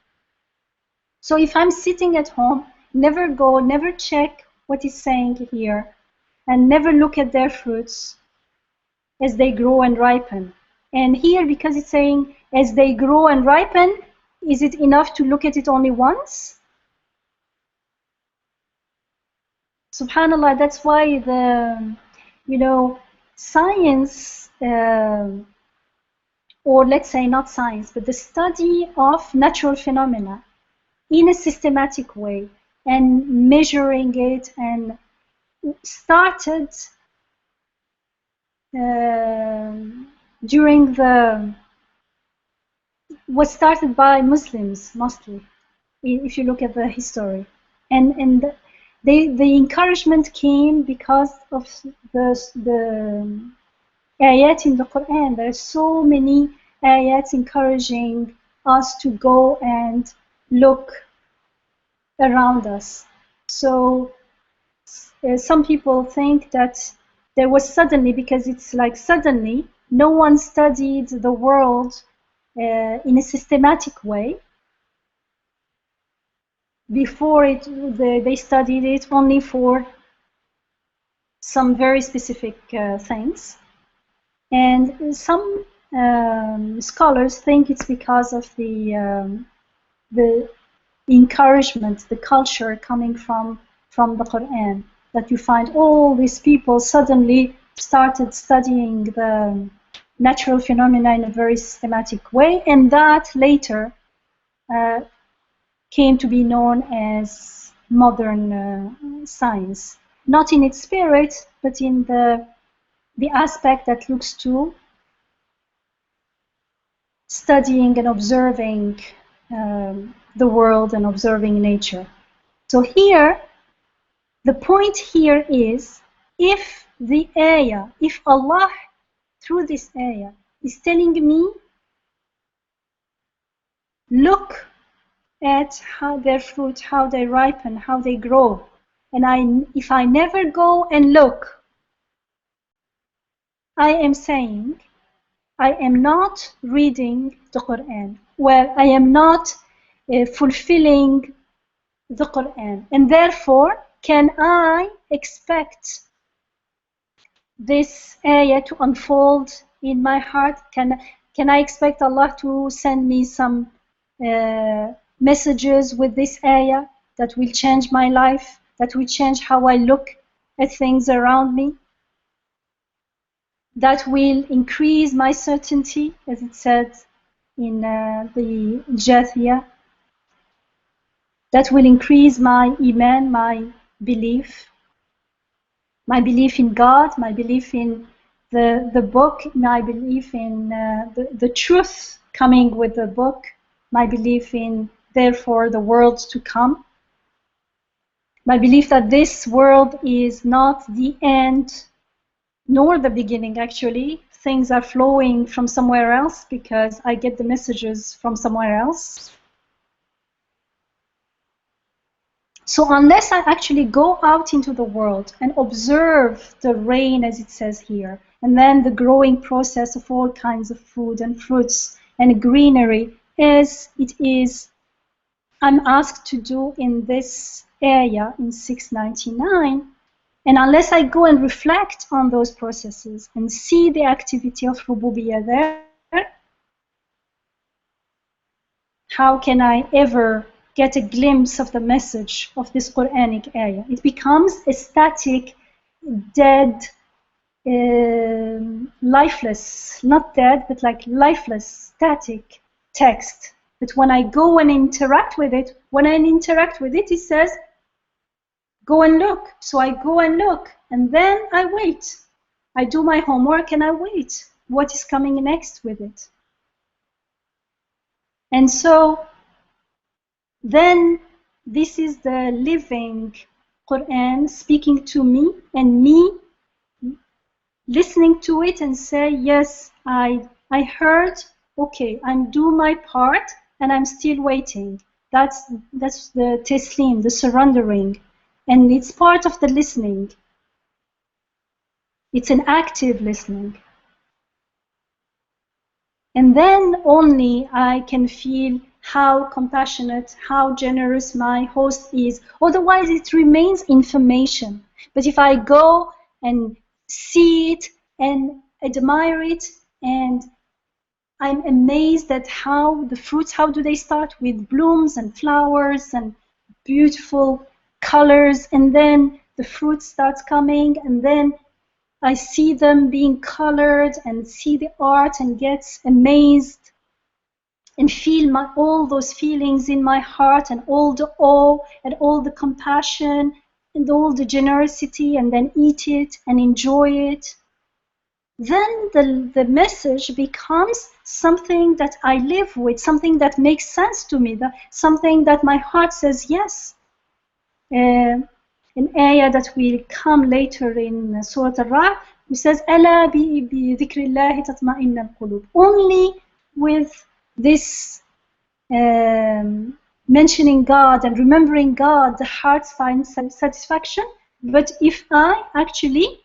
So if I'm sitting at home, never check what it's saying here, and never look at their fruits as they grow and ripen. And here, because it's saying as they grow and ripen, is it enough to look at it only once? Subhanallah, that's why science, or let's say not science, but the study of natural phenomena in a systematic way and measuring it, and started was started by Muslims mostly, if you look at the history, and the encouragement came because of the ayat in the Quran. There are so many ayats encouraging us to go and look around us. So some people think that there was suddenly, because it's like suddenly, no one studied the world in a systematic way. Before they studied it only for some very specific things. And some scholars think it's because of the encouragement, the culture coming from the Quran, that you find all these people suddenly started studying the natural phenomena in a very systematic way, and that later came to be known as modern science. Not in its spirit, but in the aspect that looks to studying and observing the world and observing nature. So here, the point here is, if the ayah, if Allah through this ayah is telling me, look at how their fruit, how they ripen, how they grow, and if I never go and look, I am saying I am not reading the Quran, where I am not fulfilling the Quran, and therefore can I expect this ayah to unfold in my heart? Can I expect Allah to send me some messages with this ayah that will change my life, that will change how I look at things around me, that will increase my certainty, as it said in the Jathiyah, that will increase my iman, my belief in God, my belief in the book, my belief in the truth coming with the book, my belief in, therefore, the world to come, my belief that this world is not the end, nor the beginning, actually. Things are flowing from somewhere else because I get the messages from somewhere else. So unless I actually go out into the world and observe the rain, as it says here, and then the growing process of all kinds of food and fruits and greenery, as it is I'm asked to do in this area in 699, and unless I go and reflect on those processes and see the activity of Rububiyyah there, how can I ever get a glimpse of the message of this Quranic ayah? It becomes a static, dead, lifeless, not dead, but like lifeless, static text. But when I go and interact with it, it says, go and look. So I go and look, and then I wait. I do my homework and I wait. What is coming next with it? And so then this is the living Quran speaking to me, and me listening to it and say, yes, I heard, okay, I'm doing my part and I'm still waiting. That's the taslim, the surrendering. And it's part of the listening. It's an active listening. And then only I can feel how compassionate, how generous my host is. Otherwise, it remains information. But if I go and see it and admire it, and I'm amazed at how the fruits, how do they start with blooms and flowers and beautiful colors, and then the fruit starts coming, and then I see them being colored and see the art and get amazed and feel all those feelings in my heart, and all the awe and all the compassion and all the generosity, and then eat it and enjoy it. Then the message becomes something that I live with, something that makes sense to me, something that my heart says yes. An ayah that will come later in Surah Al-Ra'd, who says, أَلَا بِذِكْرِ اللَّهِ تَطْمَئِنَّ الْقُلُوبِ. Only with this mentioning God and remembering God, the heart finds satisfaction. But if I actually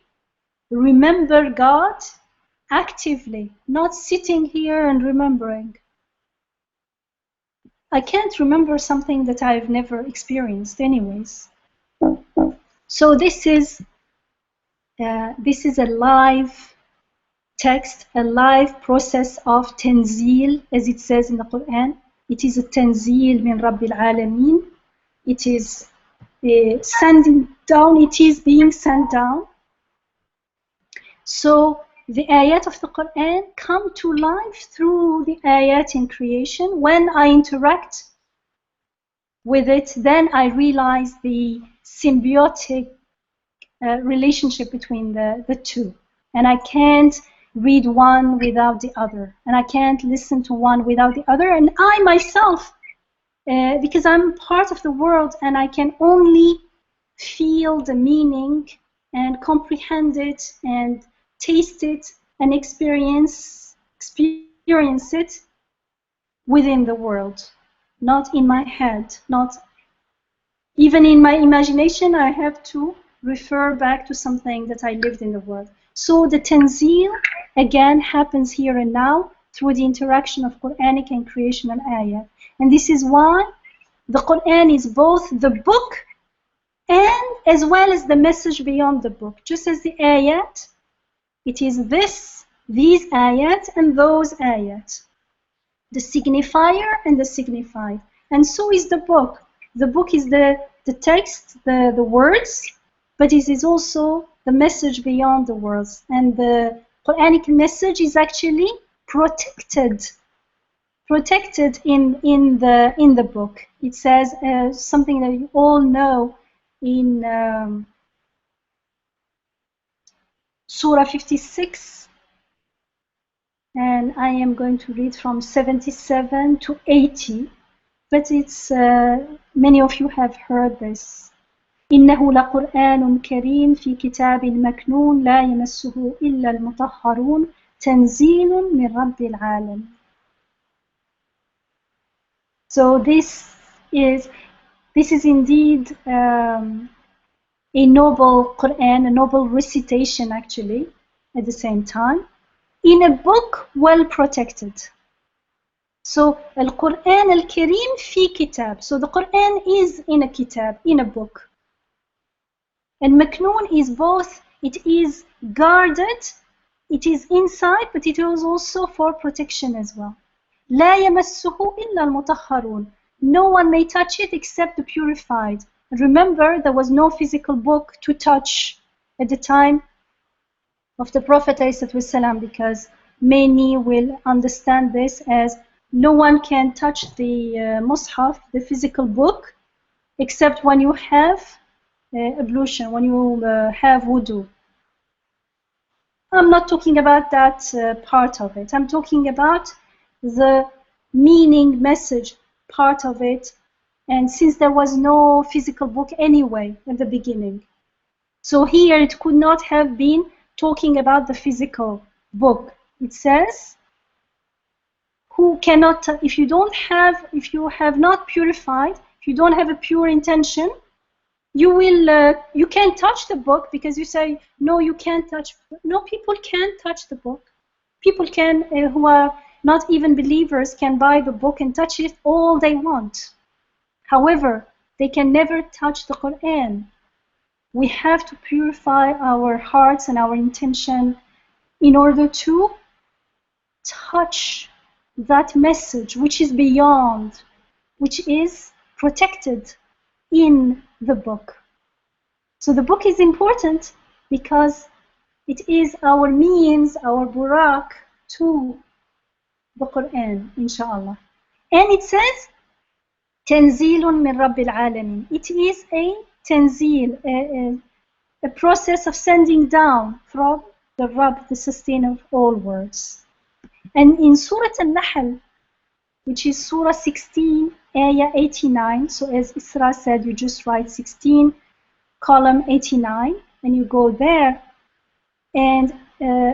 remember God actively, not sitting here and remembering, I can't remember something that I've never experienced anyways. So this is a live text, a live process of tanzil, as it says in the Quran. It is a tanzil min Rabbil Alameen. It is sending down, it is being sent down. So the ayat of the Quran come to life through the ayat in creation. When I interact with it, then I realize the symbiotic relationship between the two. And I can't read one without the other. And I can't listen to one without the other. And I myself, because I'm part of the world and I can only feel the meaning and comprehend it and taste it and experience it within the world, not in my head, not even in my imagination. I have to refer back to something that I lived in the world. So the tanzil again happens here and now through the interaction of Quranic and creation and ayah. And this is why the Quran is both the book and as well as the message beyond the book. Just as the ayat, it is these ayat and those ayat, the signifier and the signified. And so is the book. The book is the text, the words, but it is also the message beyond the words. And the Quranic message is actually protected in the book. It says something that you all know in Surah 56, and I am going to read from 77 to 80, but it's many of you have heard this. إنه لقرآن كريم في كتاب مكنون لا يمسه إلا المطهرون تنزيل من رب العالمين. So this is indeed a noble Quran, a noble recitation actually, at the same time, in a book well protected. So Al-Quran Al-Karim fi kitab. So the Quran is in a kitab, in a book. And Maknoon is both, it is guarded, it is inside, but it is also for protection as well. لا يمسه إلا المطهرون. No one may touch it except the purified. Remember, there was no physical book to touch at the time of the Prophet ﷺ, because many will understand this as no one can touch the Mus'haf, the physical book, except when you have ablution, when you have wudu. I'm not talking about that part of it. I'm talking about the meaning, message part of it. And since there was no physical book anyway at the beginning, so here it could not have been talking about the physical book. It says, who cannot, if you have not purified, if you don't have a pure intention, you can't touch the book, because you say, no, you can't touch. No, people can touch the book. People can, who are not even believers, can buy the book and touch it all they want. However, they can never touch the Quran. We have to purify our hearts and our intention in order to touch that message which is beyond, which is protected in the book. So the book is important because it is our means, our burak to the Quran, inshallah. And it says, Tanzilun min Rabbil Alamin. It is a tanzil, a process of sending down from the Rabb, the sustainer of all words. And in Surah Al-Nahl, which is Surah 16, Ayah 89, so as Isra said, you just write 16, column 89, and you go there. And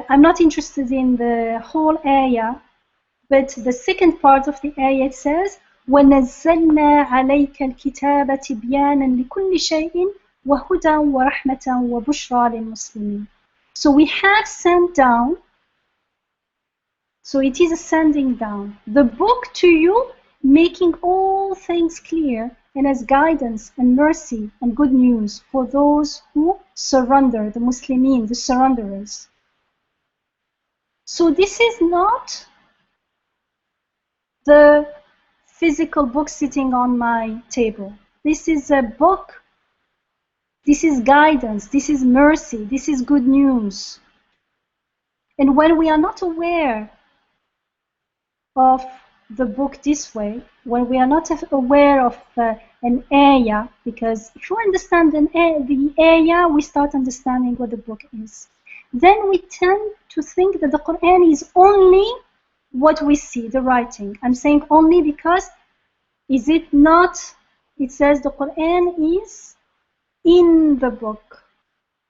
I'm not interested in the whole ayah, but the second part of the ayah says, وَنَزَّلْنَا عَلَيْكَ الْكِتَابَ تِبْيَانًا لِكُلِّ شَيْءٍ وَهُدًى وَرَحْمَةً وَبُشْرَى لِلْمُسْلِمِينَ. So we have sent down, so it is a sending down, the book to you, making all things clear, and as guidance and mercy and good news for those who surrender, the Muslimin, the surrenderers. So this is not the physical book sitting on my table. This is a book This is guidance. This is mercy. This is good news. And when we are not aware of the book this way, when we are not aware of an ayah, because if you understand the ayah, we start understanding what the book is. Then we tend to think that the Quran is only what we see, the writing. I'm saying only because is it not? It says the Quran is in the book.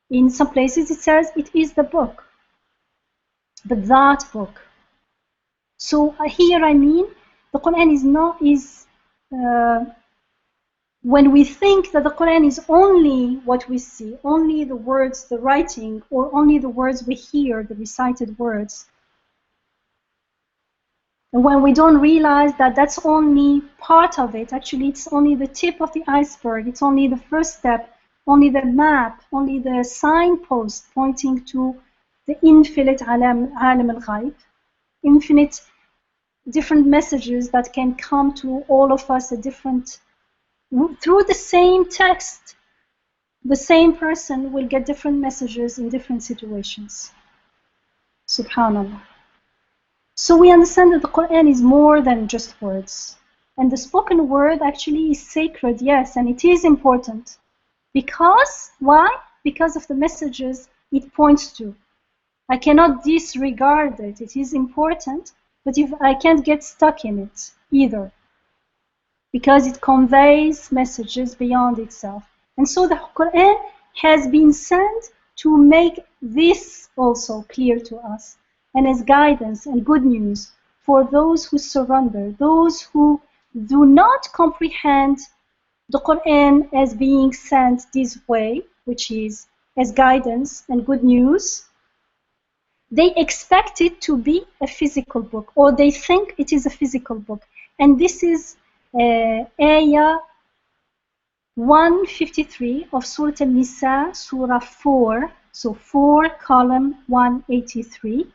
In some places it says it is the book, but that book. So here I mean the Quran when we think that the Quran is only what we see, only the words, the writing, or only the words we hear, the recited words, and when we don't realize that that's only part of it, actually it's only the tip of the iceberg, it's only the first step, only the map, only the signpost pointing to the infinite alam al-ghaib, infinite different messages that can come to all of us through the same text. The same person will get different messages in different situations. Subhanallah. So we understand that the Quran is more than just words. And the spoken word actually is sacred, yes, and it is important. Because, why? Because of the messages it points to. I cannot disregard it. It is important, but if I can't get stuck in it either. Because it conveys messages beyond itself. And so the Quran has been sent to make this also clear to us, and as guidance and good news for those who surrender, those who do not comprehend the Quran as being sent this way, which is as guidance and good news. They expect it to be a physical book, or they think it is a physical book. And this is ayah 153 of Surah An-Nisa, Surah 4, so 4 column 183.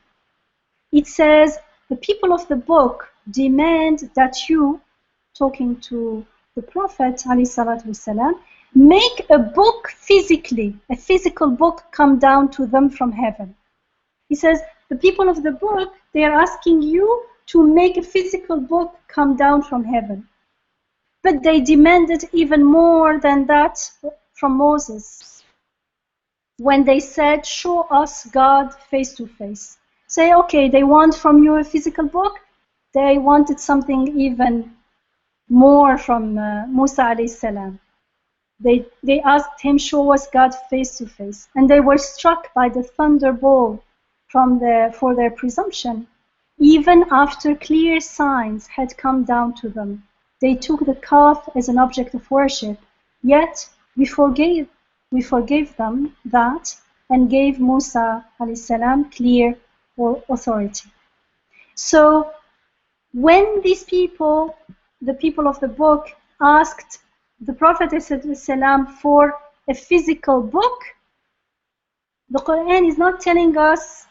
It says, the people of the book demand that you, talking to the Prophet ﷺ, make a book physically, a physical book come down to them from heaven. He says, the people of the book, they are asking you to make a physical book come down from heaven. But they demanded even more than that from Moses. When they said, show us God face to face. Say, okay, they want from you a physical book. They wanted something even more from Musa alayhi salam. They asked him, show us God face to face. And they were struck by the thunderbolt for their presumption. Even after clear signs had come down to them, they took the calf as an object of worship. Yet we forgave them that and gave Musa alayhi salam clear authority. So when these people, the people of the book, asked the Prophet ﷺ for a physical book, the Quran is not telling us,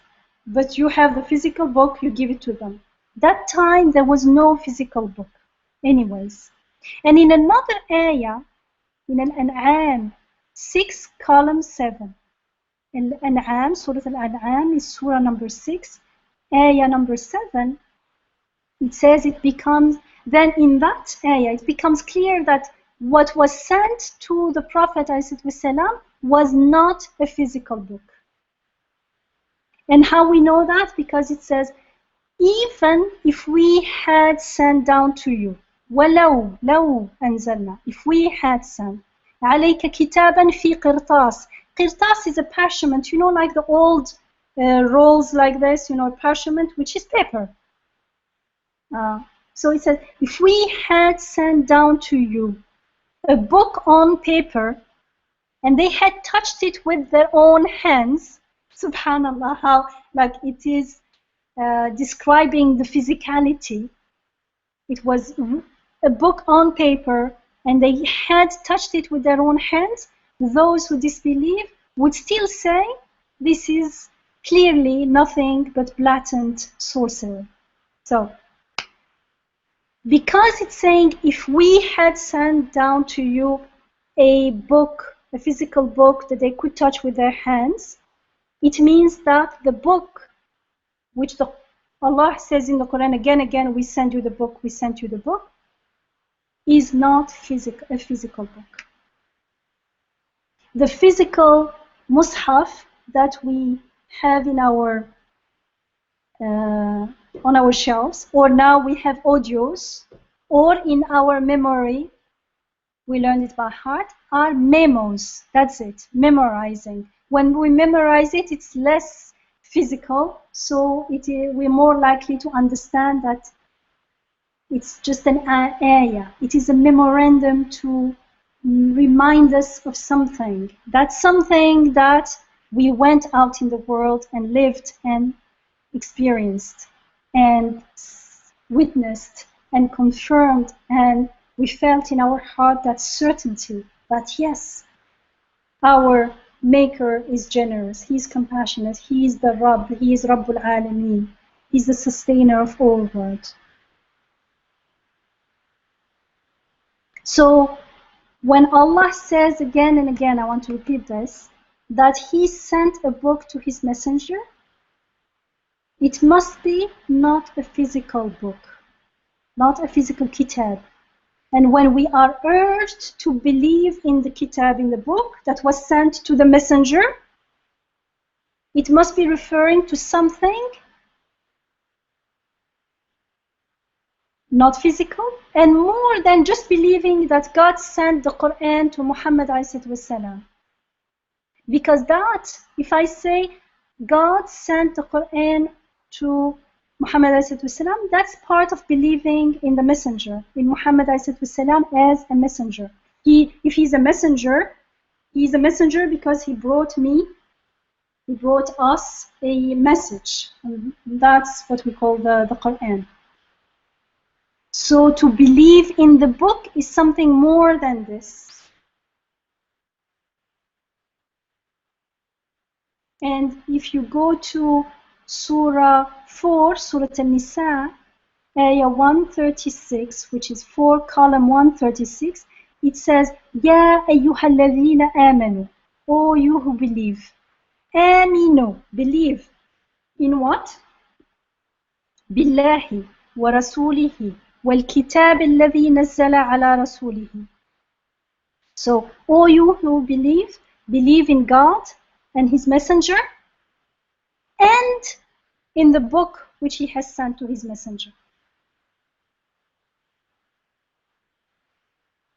but you have the physical book, you give it to them. That time there was no physical book anyways. And in another ayah, in Al-An'am 6 column 7, Al-An'am, Surah Al-An'am is Surah number 6, ayah number 7, it says then in that ayah, it becomes clear that what was sent to the Prophet ﷺ was not a physical book. And how we know that? Because it says, even if we had sent down to you, وَلَوْ أَنزَلْنَا, if we had sent, عَلَيْكَ كِتَابًا فِي قِرْطَاسٍ. Qirtas is a parchment, like the old rolls like this, parchment, which is paper. So it says, if we had sent down to you a book on paper, and they had touched it with their own hands, subhanallah, how it is describing the physicality. It was a book on paper, and they had touched it with their own hands. Those who disbelieve would still say this is clearly nothing but blatant sorcery. So, because it's saying if we had sent down to you a book a physical book that they could touch with their hands, it means that the book, which Allah says in the Quran again, we send you the book, we sent you the book, is not a physical book. The physical mushaf that we have in our on our shelves, or now we have audios, or in our memory, we learn it by heart, are memos. That's it, memorizing. When we memorize it, it's less physical, so we're more likely to understand that it's just an area. It is a memorandum to remind us of something. That's something that we went out in the world and lived and experienced and witnessed and confirmed, and we felt in our heart that certainty that yes, our Maker is generous, He is compassionate, He is the Rabb, He is Rabbul Alameen, He is the sustainer of all worlds. So when Allah says again and again, I want to repeat this, that He sent a book to His messenger, it must be not a physical book, not a physical kitab. And when we are urged to believe in the kitab, in the book that was sent to the messenger, it must be referring to something not physical, and more than just believing that God sent the Quran to Muhammad ﷺ. Because that, if I say God sent the Quran to Muhammad ﷺ, that's part of believing in the messenger, in Muhammad ﷺ as a messenger. If he's a messenger, he's a messenger because he brought us a message. And that's what we call the Quran. So to believe in the book is something more than this. And if you go to Surah 4, Surah An-Nisa, Ayah 136, which is 4, column 136, it says, Ya ayyuhalladhina amanu, O you who believe. Aminu, believe. In what? Billahi wa rasulihi wal kitab alladhi nazzala ala rasulihi. So, O you who believe in God and His messenger, and in the book which He has sent to His messenger.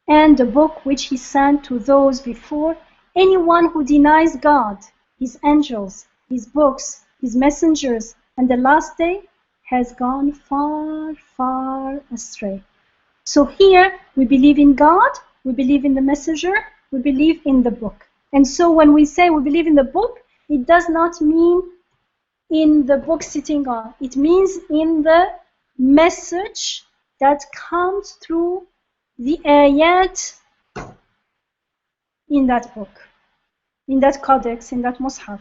And the book which He sent to those before. Anyone who denies God, His angels, His books, His messengers, and the last day has gone far, far astray. So here we believe in God, we believe in the messenger, we believe in the book. And so when we say we believe in the book, it does not mean in the book sitting on. It means in the message that comes through the ayat in that book, in that codex, in that mushaf.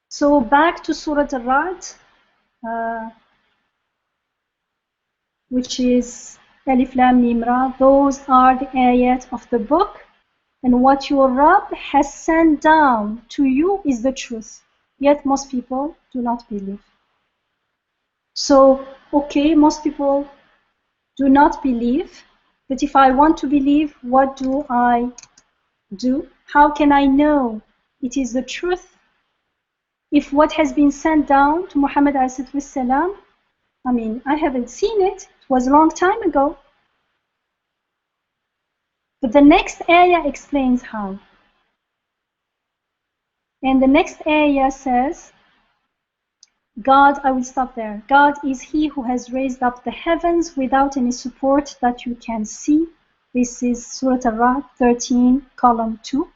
So back to Surah Al-Ra'd, which is Alif Lam Mim Ra. Those are the ayat of the book, and what your Rabb has sent down to you is the truth. Yet most people do not believe. So, okay, most people do not believe, but if I want to believe, what do I do? How can I know it is the truth? If what has been sent down to Muhammad ﷺ, I mean, I haven't seen it. It was a long time ago. But the next ayah explains how. And the next ayah says, God, I will stop there. God is He who has raised up the heavens without any support that you can see. This is Surah Al-Ra'd 13, column 2.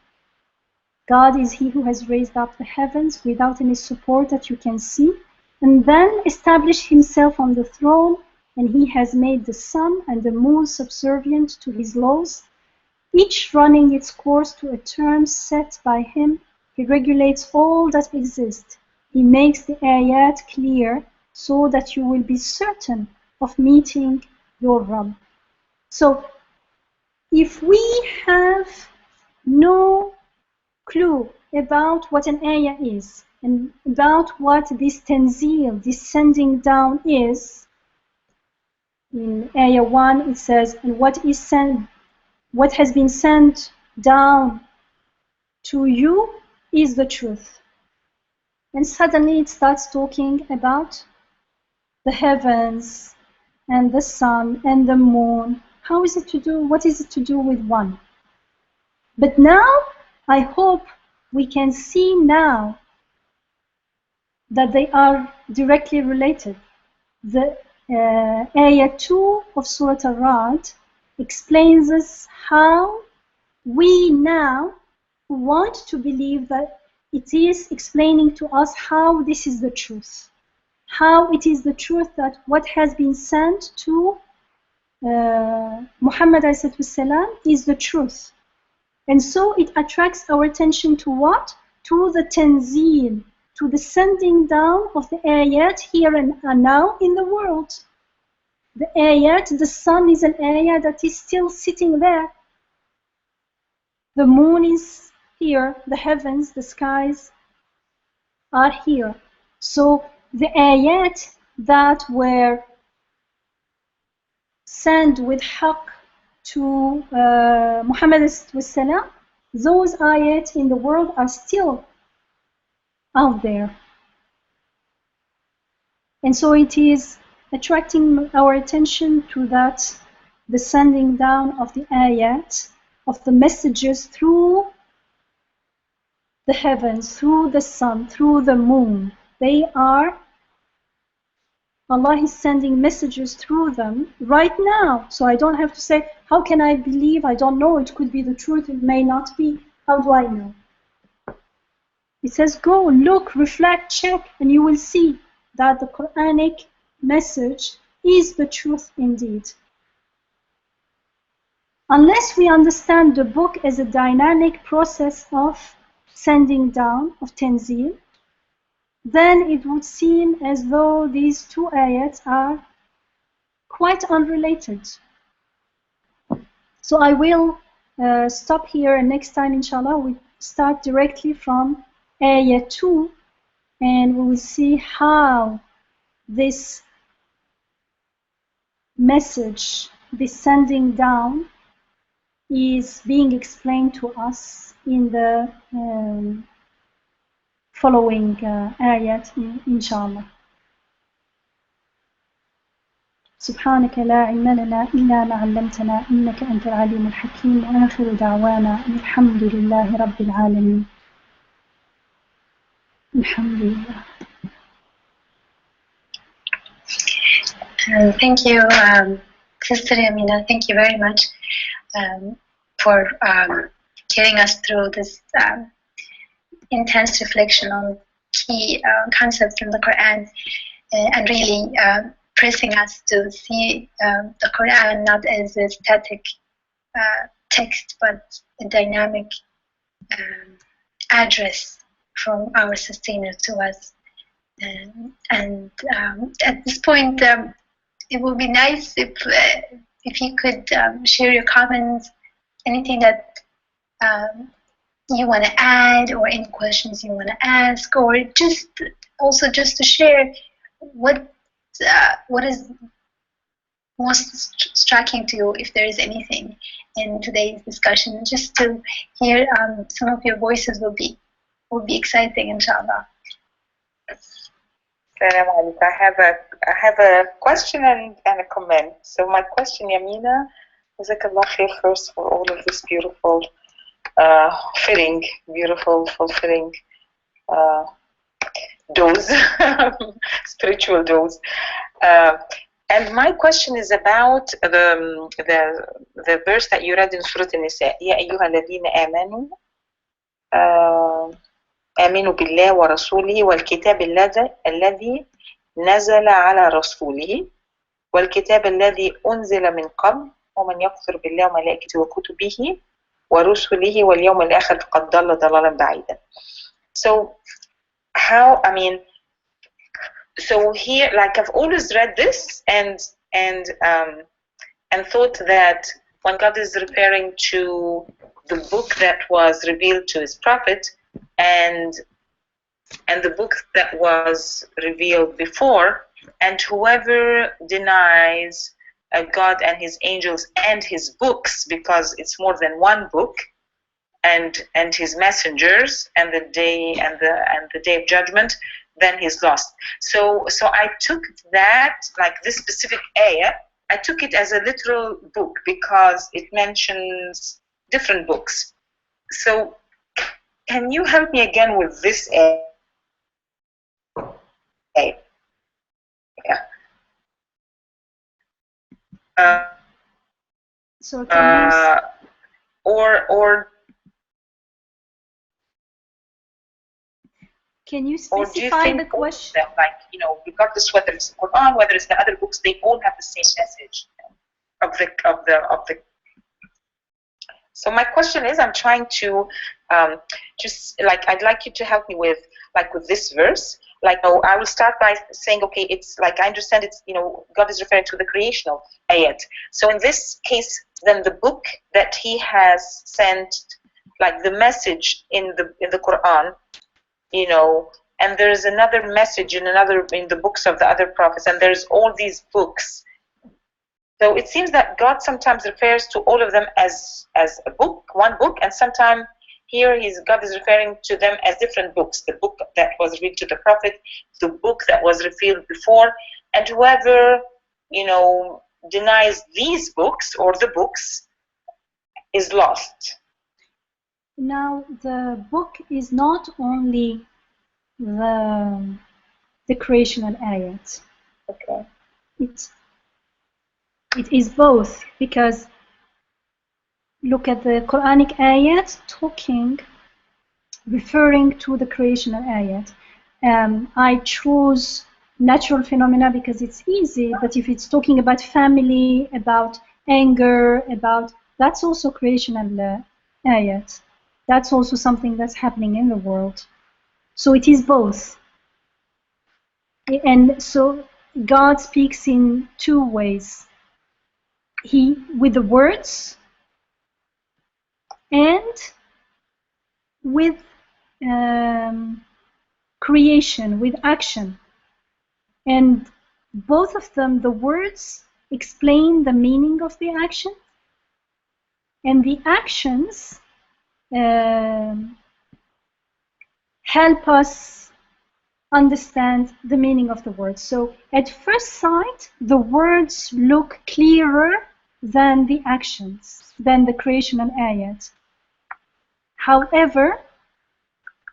God is He who has raised up the heavens without any support that you can see, and then established Himself on the throne, and He has made the sun and the moon subservient to His laws, each running its course to a term set by Him. He regulates all that exists. He makes the ayat clear so that you will be certain of meeting your Rabb. So if we have no clue about what an ayah is and about what this tanzil, descending down, is, in ayah 1 it says, and what has been sent down to you is the truth. And suddenly it starts talking about the heavens and the sun and the moon. How is it to do? What is it to do with one? But now I hope we can see now that they are directly related. The ayah 2 of Surah Al-Ra'd explains us how we now want to believe that it is explaining to us how this is the truth. How it is the truth that what has been sent to Muhammad ﷺ is the truth. And so it attracts our attention to what? To the tanzil, to the sending down of the ayat here and now in the world. The ayat, the sun is an ayat that is still sitting there. The moon is here, the heavens, the skies are here. So the ayat that were sent with haqq to Muhammad ﷺ, those ayat in the world are still out there. And so it is attracting our attention to that, the sending down of the ayat, of the messages through the heavens, through the sun, through the moon. Allah is sending messages through them right now. So I don't have to say, how can I believe? I don't know. It could be the truth. It may not be. How do I know? It says, go, look, reflect, check, and you will see that the Quranic message is the truth indeed. Unless we understand the book as a dynamic process of sending down, of tanzil, then it would seem as though these two ayats are quite unrelated. So I will stop here, and next time, inshallah, we start directly from ayah 2, and we will see how this message, this sending down, is being explained to us in the following ayat, inshallah. سبحانك لا علم لنا إلا ما علمتنا إنك أنت العليم الحكيم وآخر دعوانا الحمد لله رب العالمين. الحمد لله. Thank you, Sister Yamina. Thank you very much for getting us through this intense reflection on key concepts in the Quran, and really pressing us to see the Quran not as a static text, but a dynamic address from our sustainer to us. And at this point, it would be nice if you could share your comments, anything that you want to add, or any questions you want to ask, or just to share what is most striking to you, if there is anything in today's discussion. Just to hear some of your voices will be exciting, inshallah. I have a question and a comment. So my question, Yamina, jazakallah khair first for all of this beautiful, fulfilling dose, spiritual dose. And my question is about the verse that you read in Surah An-Nisa. يا أيها الذين آمنوا آمنوا بالله ورسوله والكتاب الذي نزل على رسوله والكتاب الذي أنزل من قبل ومن يكفر بالله وملائكته وكتبه ورسله واليوم الآخر فقد ضل ضلالا بعيدا. So so here, like, I've always read this, and and thought that when God is referring to the book that was revealed to his prophet and the book that was revealed before, and whoever denies God and his angels and his books, because it's more than one book, and his messengers and the day of judgment, then he's lost. So I took that, like this specific ayah, I took it as a literal book because it mentions different books. So can you help me again with this ayah? Yeah. So can you specify the question? That, like, you know, regardless whether it's the Quran, whether it's the other books, they all have the same message of the. So my question is, I'm trying to just like, I'd like you to help me with this verse. Like, oh, I will start by saying, okay, it's like, I understand it's, you know, God is referring to the creational ayat. So in this case, then the book that he has sent, like the message in the Quran, you know, and there's another message in the books of the other prophets, and there's all these books. So it seems that God sometimes refers to all of them as a book, one book, and sometimes here God is referring to them as different books. The book that was revealed to the prophet, the book that was revealed before, and whoever, you know, denies these books or the books is lost. Now, the book is not only the creational ayat. Okay. It is both, because look at the Quranic ayat referring to the creational ayat. I chose natural phenomena because it's easy, but if it's talking about family, about anger, that's also creational ayat. That's also something that's happening in the world. So it is both. And so God speaks in two ways. With the words and with creation, with action. And both of them, the words explain the meaning of the action, and the actions help us understand the meaning of the words. So at first sight, the words look clearer than the actions, than the creational ayat. However,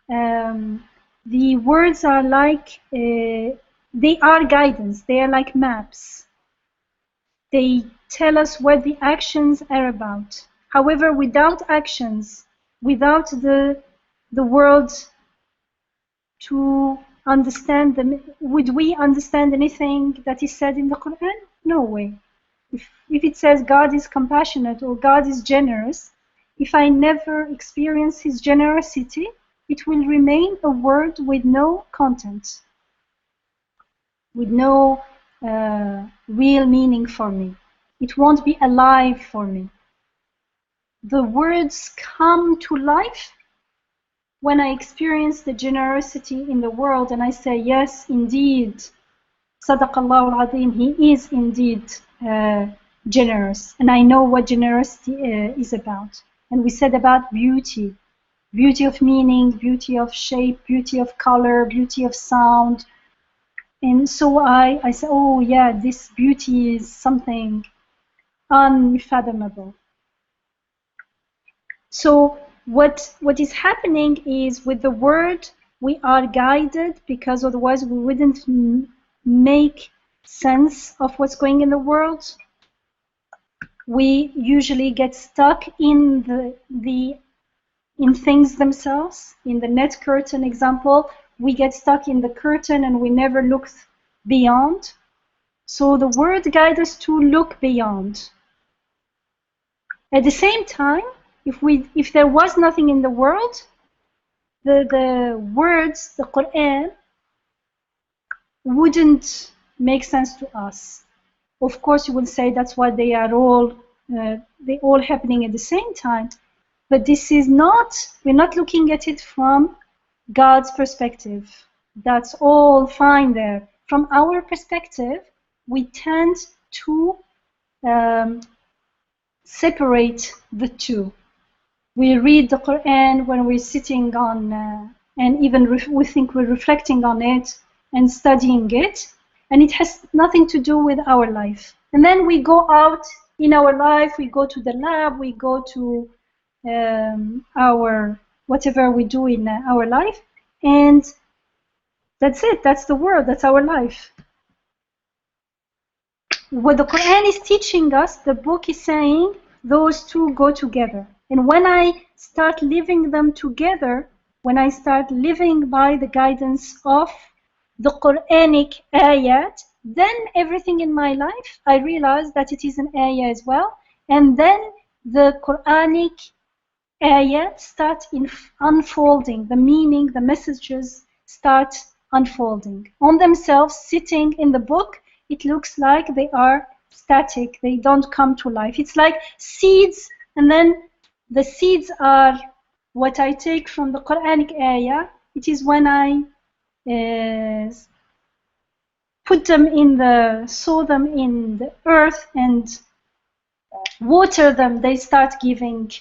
the words are like, they are guidance, they are like maps. They tell us what the actions are about. However, without actions, without the world to understand them, would we understand anything that is said in the Quran? No way. If it says God is compassionate or God is generous, if I never experience his generosity, it will remain a word with no content, with no real meaning for me. It won't be alive for me. The words come to life when I experience the generosity in the world and I say, yes, indeed, Sadaqallahu al-Azim, he is indeed generous. And I know what generosity is about. And we said about beauty. Beauty of meaning, beauty of shape, beauty of color, beauty of sound. And so I say, oh yeah, this beauty is something unfathomable. So what is happening is, with the word, we are guided, because otherwise we wouldn't make sense of what's going in the world. We usually get stuck in in things themselves. In the net curtain example, we get stuck in the curtain and we never look beyond. So the word guides us to look beyond. At the same time, if there was nothing in the world, the words, the Quran, wouldn't make sense to us. Of course, you will say that's why they are all happening at the same time. But this is not, we're not looking at it from God's perspective. That's all fine there. From our perspective, we tend to separate the two. We read the Quran when we're sitting on, and even we think we're reflecting on it and studying it, and it has nothing to do with our life. And then we go out in our life, we go to the lab, we go to our whatever we do in our life, and that's it. That's the world. That's our life. What the Quran is teaching us, the book is saying those two go together. And when I start living them together, when I start living by the guidance of the Quranic ayat, then everything in my life, I realize that it is an ayah as well. And then the Quranic ayat start unfolding, the meaning, the messages start unfolding on themselves, sitting in the book. It looks like they are static, they don't come to life. It's like seeds, and then the seeds are what I take from the Quranic ayah. It is when I put them in sow them in the earth and water them, they start giving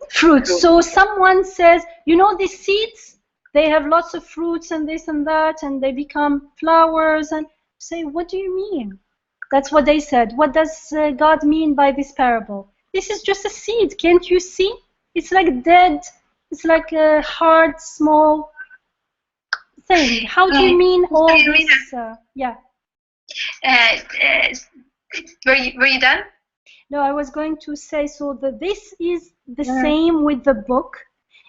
fruits. So someone says, you know, these seeds, they have lots of fruits and this and that, and they become flowers. And say, what do you mean? That's what they said. What does God mean by this parable? This is just a seed. Can't you see? It's like dead. It's like a hard, small thing. How do you mean all this? Yeah. Were you done? No, I was going to say, so this is the same with the book.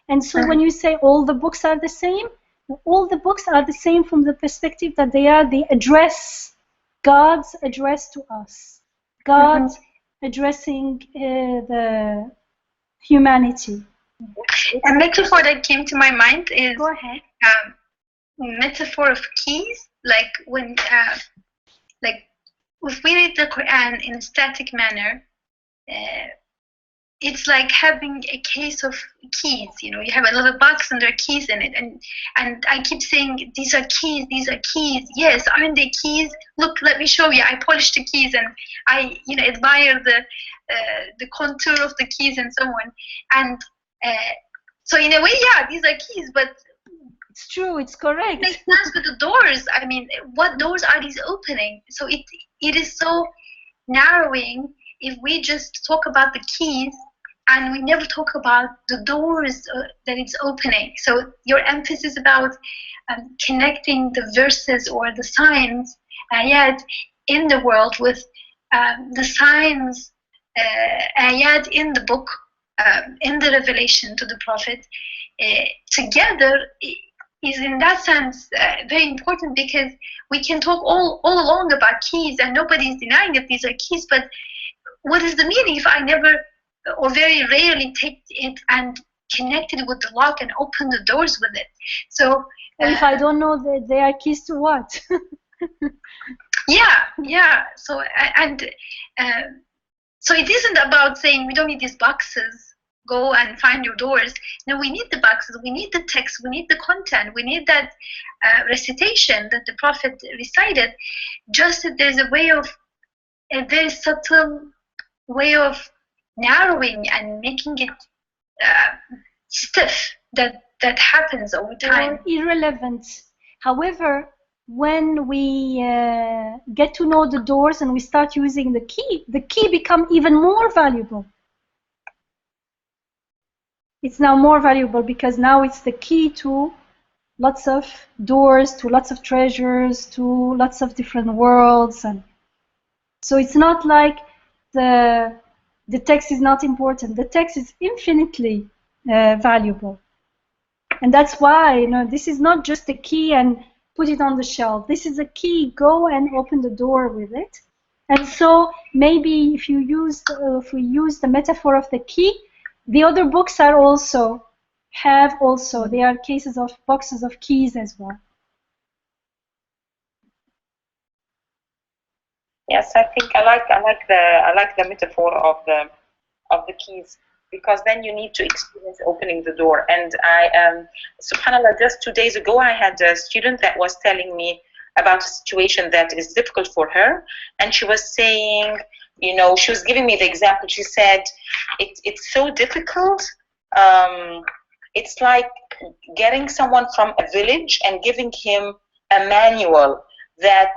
And so when you say all the books are the same, all the books are the same from the perspective that they are the address, God's address to us. God addressing the humanity. A metaphor that came to my mind is, go ahead. Metaphor of keys, like when like if we read the Quran in a static manner, it's like having a case of keys. You know, you have a little box and there are keys in it, and I keep saying, these are keys, these are keys. Yes, aren't they keys? Look, let me show you. I polished the keys and I, you know, admire the contour of the keys and so on. And so in a way, yeah, these are keys, but it's true, it's correct. It makes sense with the doors. I mean, what doors are these opening? So it is so narrowing if we just talk about the keys and we never talk about the doors that it's opening. So your emphasis about connecting the verses or the signs ayat in the world with the signs ayat in the book, in the revelation to the Prophet, together is in that sense very important, because we can talk all along about keys and nobody's denying that these are keys, but what is the meaning if I never or very rarely take it and connect it with the lock and open the doors with it? So if I don't know that they are keys to what? yeah. So so it isn't about saying we don't need these boxes, go and find your doors. No, we need the boxes, we need the text, we need the content, we need that recitation that the Prophet recited. Just that there's a very subtle way of narrowing and making it stiff that happens over time. Or irrelevant. However, when we get to know the doors and we start using the key becomes even more valuable. It's now more valuable because now it's the key to lots of doors, to lots of treasures, to lots of different worlds. And so it's not like the text is not important. The text is infinitely valuable. And that's why, you know, this is not just a key and put it on the shelf. This is a key. Go and open the door with it. And so maybe if we use the metaphor of the key, the other books are they are cases of boxes of keys as well. Yes, I think I like the metaphor of the keys, because then you need to experience opening the door. And subhanallah, just 2 days ago, I had a student that was telling me about a situation that is difficult for her, and she was saying, she was giving me the example. She said, it's so difficult. It's like getting someone from a village and giving him a manual that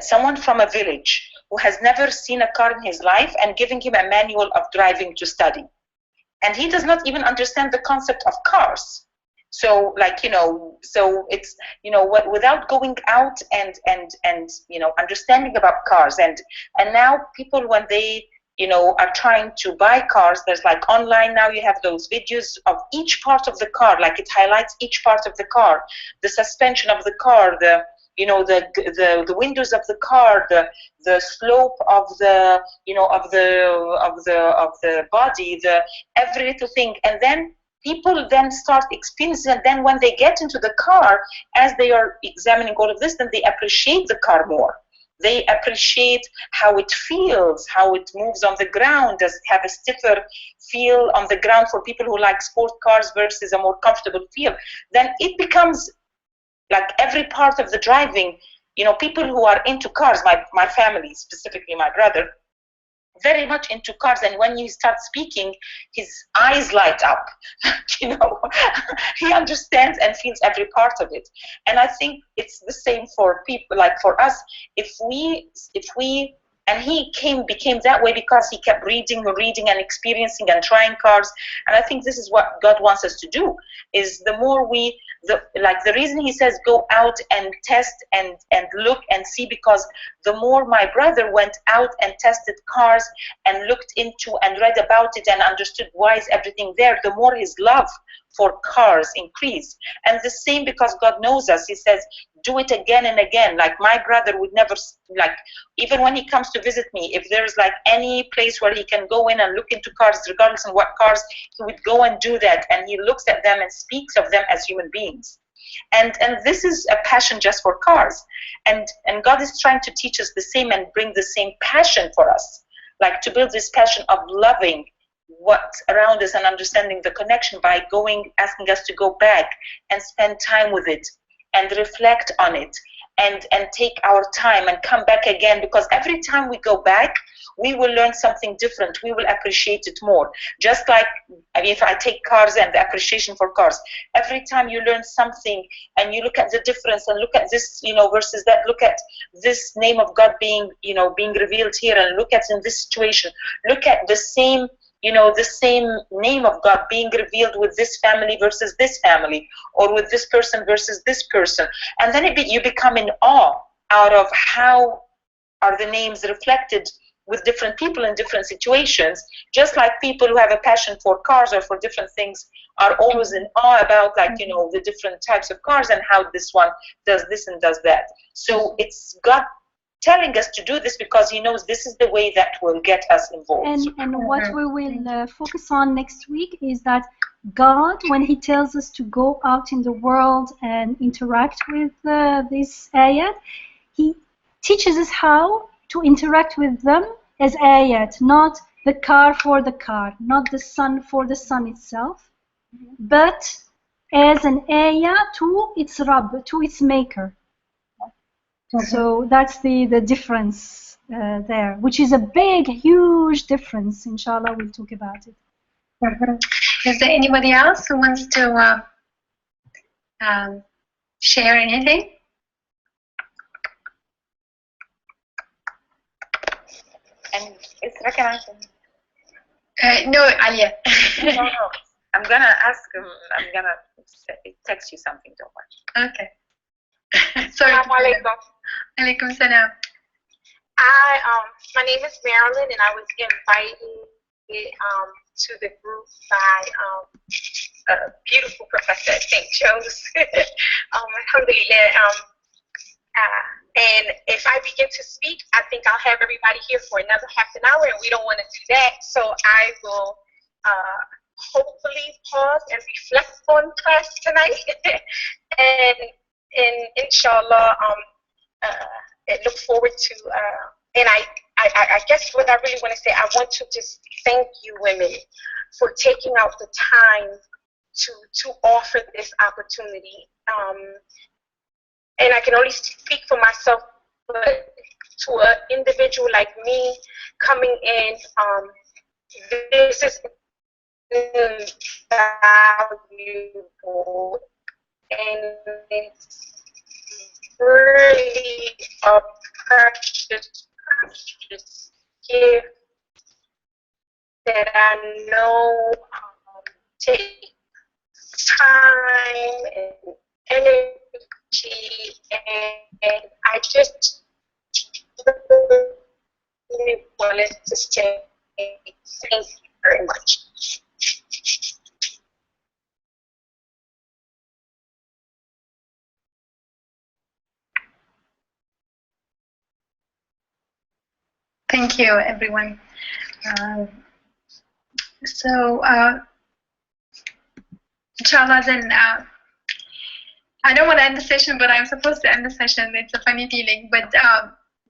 someone from a village who has never seen a car in his life, and giving him a manual of driving to study. And he does not even understand the concept of cars. So so it's, without going out and understanding about cars. And now people, when they, are trying to buy cars, there's like online now, you have those videos of each part of the car, like it highlights each part of the car, the suspension of the car, the windows of the car, the slope of the of the body, every little thing. And then people then start experiencing, and then when they get into the car, as they are examining all of this, then they appreciate the car more. They appreciate how it feels, how it moves on the ground. Does it have a stiffer feel on the ground for people who like sport cars versus a more comfortable feel? Then it becomes like every part of the driving, people who are into cars, my family, specifically my brother, very much into cars. And when you start speaking, his eyes light up. He understands and feels every part of it. And I think it's the same for people, like for us. If we and he became that way because he kept reading and experiencing and trying cars. And I think this is what God wants us to do, is the more the reason he says go out and test and look and see, because the more my brother went out and tested cars and looked into and read about it and understood why is everything there, the more his love for cars increased. And the same, because God knows us, he says do it again and again. Like my brother would never, like, even when he comes to visit me, if there's like any place where he can go in and look into cars, regardless of what cars, he would go and do that. And he looks at them and speaks of them as human beings. And this is a passion just for cars. And God is trying to teach us the same and bring the same passion for us, like to build this passion of loving what's around us and understanding the connection by asking us to go back and spend time with it and reflect on it and take our time and come back again, because every time we go back, we will learn something different. We will appreciate it more. Just like if I take cars and the appreciation for cars, every time you learn something and you look at the difference and look at this, versus that, look at this name of God being revealed here, and look at in this situation, look at the same the same name of God being revealed with this family versus this family, or with this person versus this person. And then you become in awe out of how are the names reflected with different people in different situations. Just like people who have a passion for cars or for different things are always in awe about, like, the different types of cars and how this one does this and does that. So it's God telling us to do this because he knows this is the way that will get us involved. And what we will focus on next week is that God, when he tells us to go out in the world and interact with this ayat, he teaches us how to interact with them as ayat, not the car for the car, not the sun for the sun itself, but as an ayah to its Rabb, to its maker. So that's the difference there, which is a big, huge difference. Inshallah, we'll talk about it. Is there anybody else who wants to share anything? And it's recognized. No, Alia. No. I'm gonna ask him. I'm gonna text you something. Don't worry. Okay. Sorry. Assalamu alaikum. Alaikum salam. My name is Marilyn, and I was invited to the group by a beautiful professor at St. Joe's. Alhamdulillah. And if I begin to speak, I think I'll have everybody here for another half an hour, and we don't want to do that. So I will hopefully pause and reflect on class tonight, and inshallah, look forward to And I guess what I really want to say, I want to just thank you women for taking out the time to offer this opportunity. And I can only speak for myself, but to an individual like me coming in, this is invaluable, and it's really a precious gift that I know takes time and energy, and I just really wanted to say thank you very much. Thank you, everyone. Inshallah, then I don't want to end the session, but I'm supposed to end the session. It's a funny feeling. But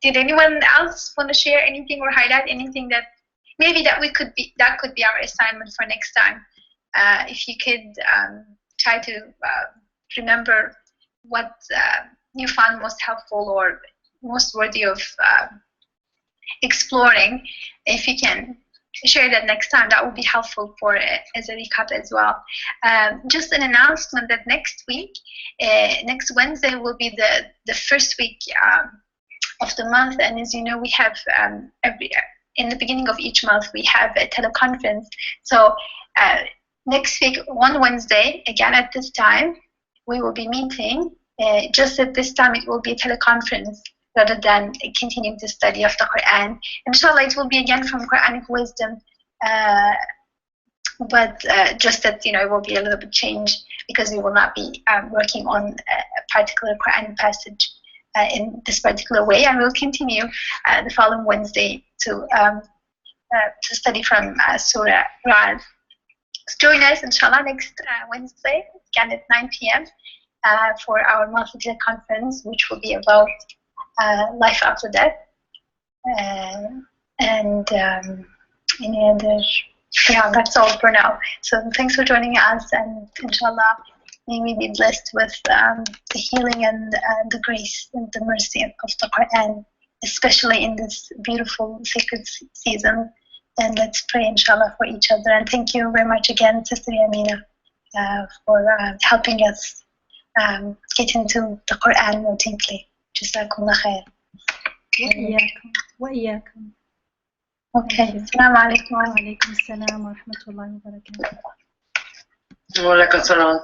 did anyone else want to share anything or highlight anything that maybe that could be our assignment for next time? If you could try to remember what you found most helpful or most worthy of exploring. If you can share that next time, that would be helpful for as a recap as well. Just an announcement that next week, next Wednesday will be the first week of the month, and as you know, we have in the beginning of each month we have a teleconference. So next week, one Wednesday, again at this time, we will be meeting. Just at this time, it will be a teleconference rather than continuing the study of the Quran. Inshallah, it will be again from Quranic wisdom, but just that, it will be a little bit changed because we will not be working on a particular Quran passage in this particular way, and we'll continue the following Wednesday to study from Surah. So join us, inshallah, next Wednesday, again at 9 p.m. For our monthly conference, which will be about life after death, and any other, that's all for now. So thanks for joining us, and inshallah may we be blessed with the healing and the grace and the mercy of the Quran, especially in this beautiful sacred season. And let's pray, inshallah, for each other. And thank you very much again, Sister Yamina, for helping us get into the Quran more deeply. Jazakumullah khair. وإياكم. Okay. Assalamu alaikum. وعليكم السلام ورحمة الله وبركاته. وعليكم السلام.